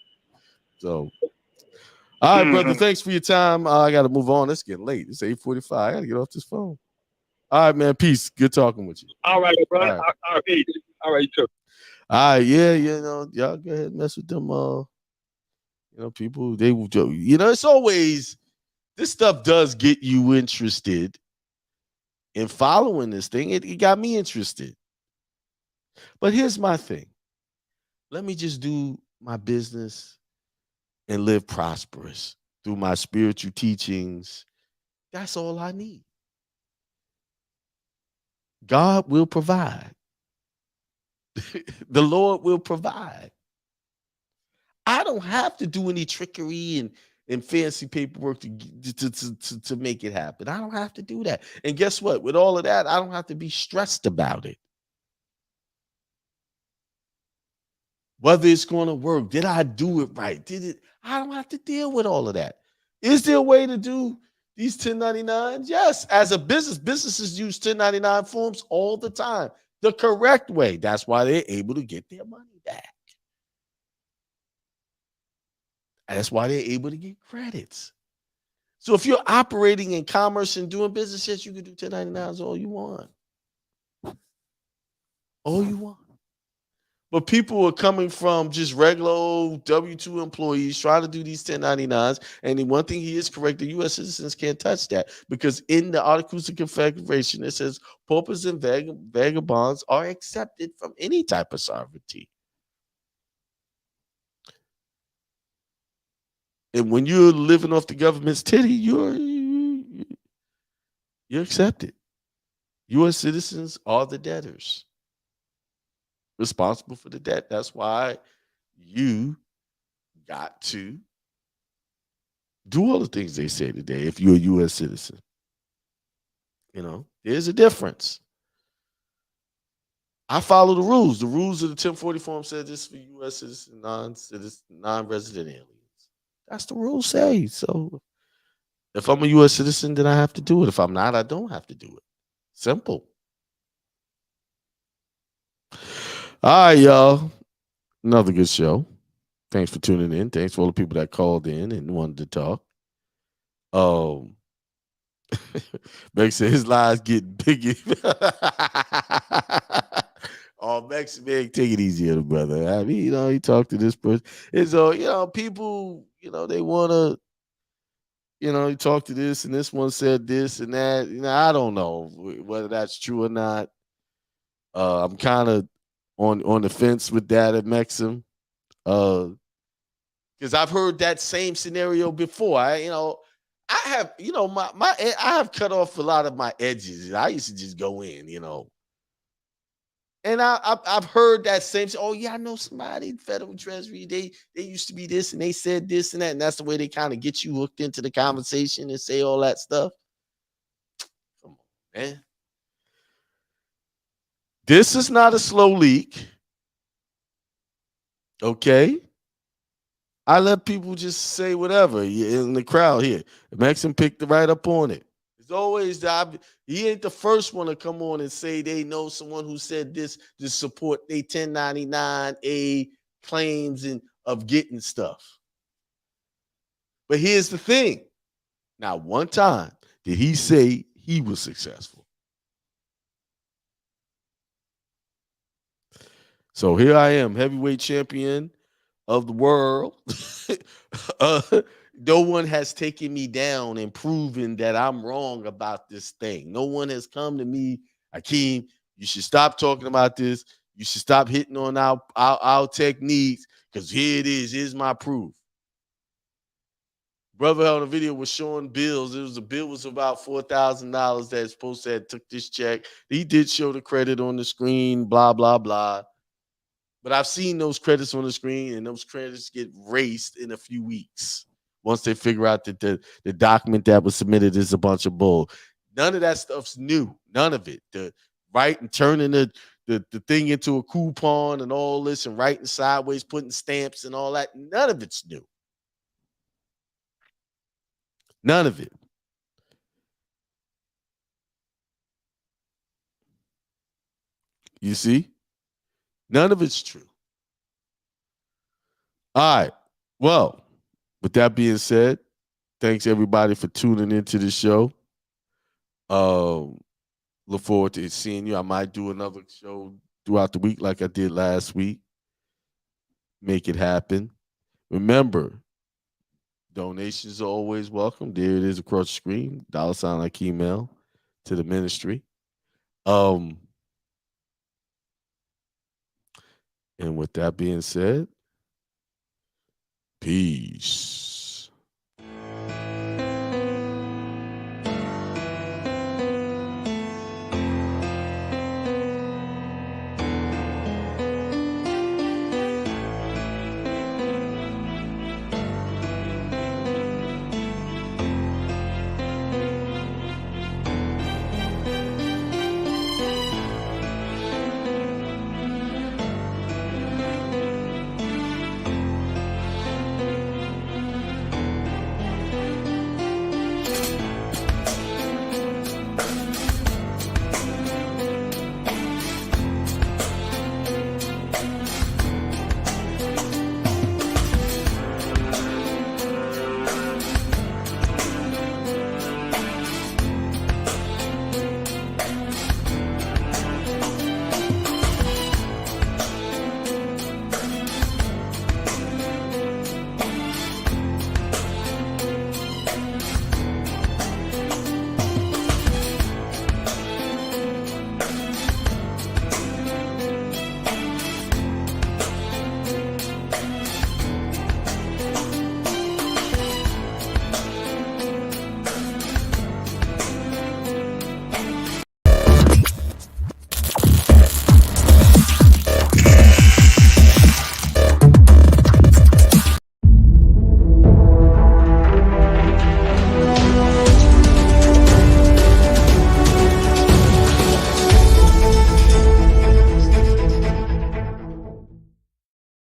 So, all right, brother. Thanks for your time. I got to move on. It's getting late. It's 8:45. I got to get off this phone. All right, man. Peace. Good talking with you. All right, brother. All right, peace. All right, you too. All right, yeah, y'all go ahead and mess with them. People, they will joke. It's always, this stuff does get you interested in following this thing. It got me interested. But here's my thing. Let me just do my business and live prosperous through my spiritual teachings. That's all I need. God will provide. The Lord will provide. I don't have to do any trickery and fancy paperwork to make it happen. I don't have to do that. And guess what? With all of that, I don't have to be stressed about it. Whether it's going to work, did I do it right? Did it? I don't have to deal with all of that. Is there a way to do these 1099s? Yes. As a business, businesses use 1099 forms all the time. The correct way. That's why they're able to get their money back. That's why they're able to get credits. So if you're operating in commerce and doing business, yes, you can do 1099s all you want. All you want. But people are coming from just regular W-2 employees trying to do these 1099s. And the one thing he is correct, the U.S. citizens can't touch that because in the Articles of Confederation, it says paupers and vagabonds are accepted from any type of sovereignty. And when you're living off the government's titty, you're accepted. U.S. citizens are the debtors, responsible for the debt. That's why you got to do all the things they say today if you're a U.S. citizen. You know, there's a difference. I follow the rules. The rules of the 1040 form said this for U.S. citizens, non-resident aliens. That's the rules say. So if I'm a U.S. citizen, then I have to do it. If I'm not, I don't have to do it. Simple. All right, y'all. Another good show. Thanks for tuning in. Thanks for all the people that called in and wanted to talk. Max said his lies getting bigger. Oh, Max, man, take it easy on the brother. I mean, he talked to this person. And so, people, they want to, he talked to this and this one said this and that. I don't know whether that's true or not. I'm kind of on the fence with that at Maxim. Because I've heard that same scenario before. I have, I have cut off a lot of my edges. I used to just go in, And I've heard that same. Oh yeah, I know somebody in Federal Treasury. They used to be this, and they said this and that, and that's the way they kind of get you hooked into the conversation and say all that stuff. Come on, man. This is not a slow leak. Okay. I let people just say whatever in the crowd here. Maxim picked right up on it. It's always he ain't the first one to come on and say they know someone who said this to support their 1099A claims and of getting stuff. But here's the thing. Now, one time did he say he was successful. So here I am, heavyweight champion of the world. No one has taken me down and proven that I'm wrong about this thing. No one has come to me, Akeem, you should stop talking about this. You should stop hitting on our techniques because here it is. Here's my proof. Brother on the video was showing bills. The bill was about $4,000 that's supposed to have took this check. He did show the credit on the screen, blah, blah, blah. But I've seen those credits on the screen, and those credits get raced in a few weeks once they figure out that the document that was submitted is a bunch of bull. None of that stuff's new. None of it. And turning the thing into a coupon and all this and writing sideways, putting stamps and all that. None of it's new. None of it. You see? None of it's true. All right. Well, with that being said, thanks everybody for tuning into the show. Look forward to seeing you. I might do another show throughout the week like I did last week. Make it happen. Remember, donations are always welcome. There it is across the screen. $ like email to the ministry. And with that being said, peace.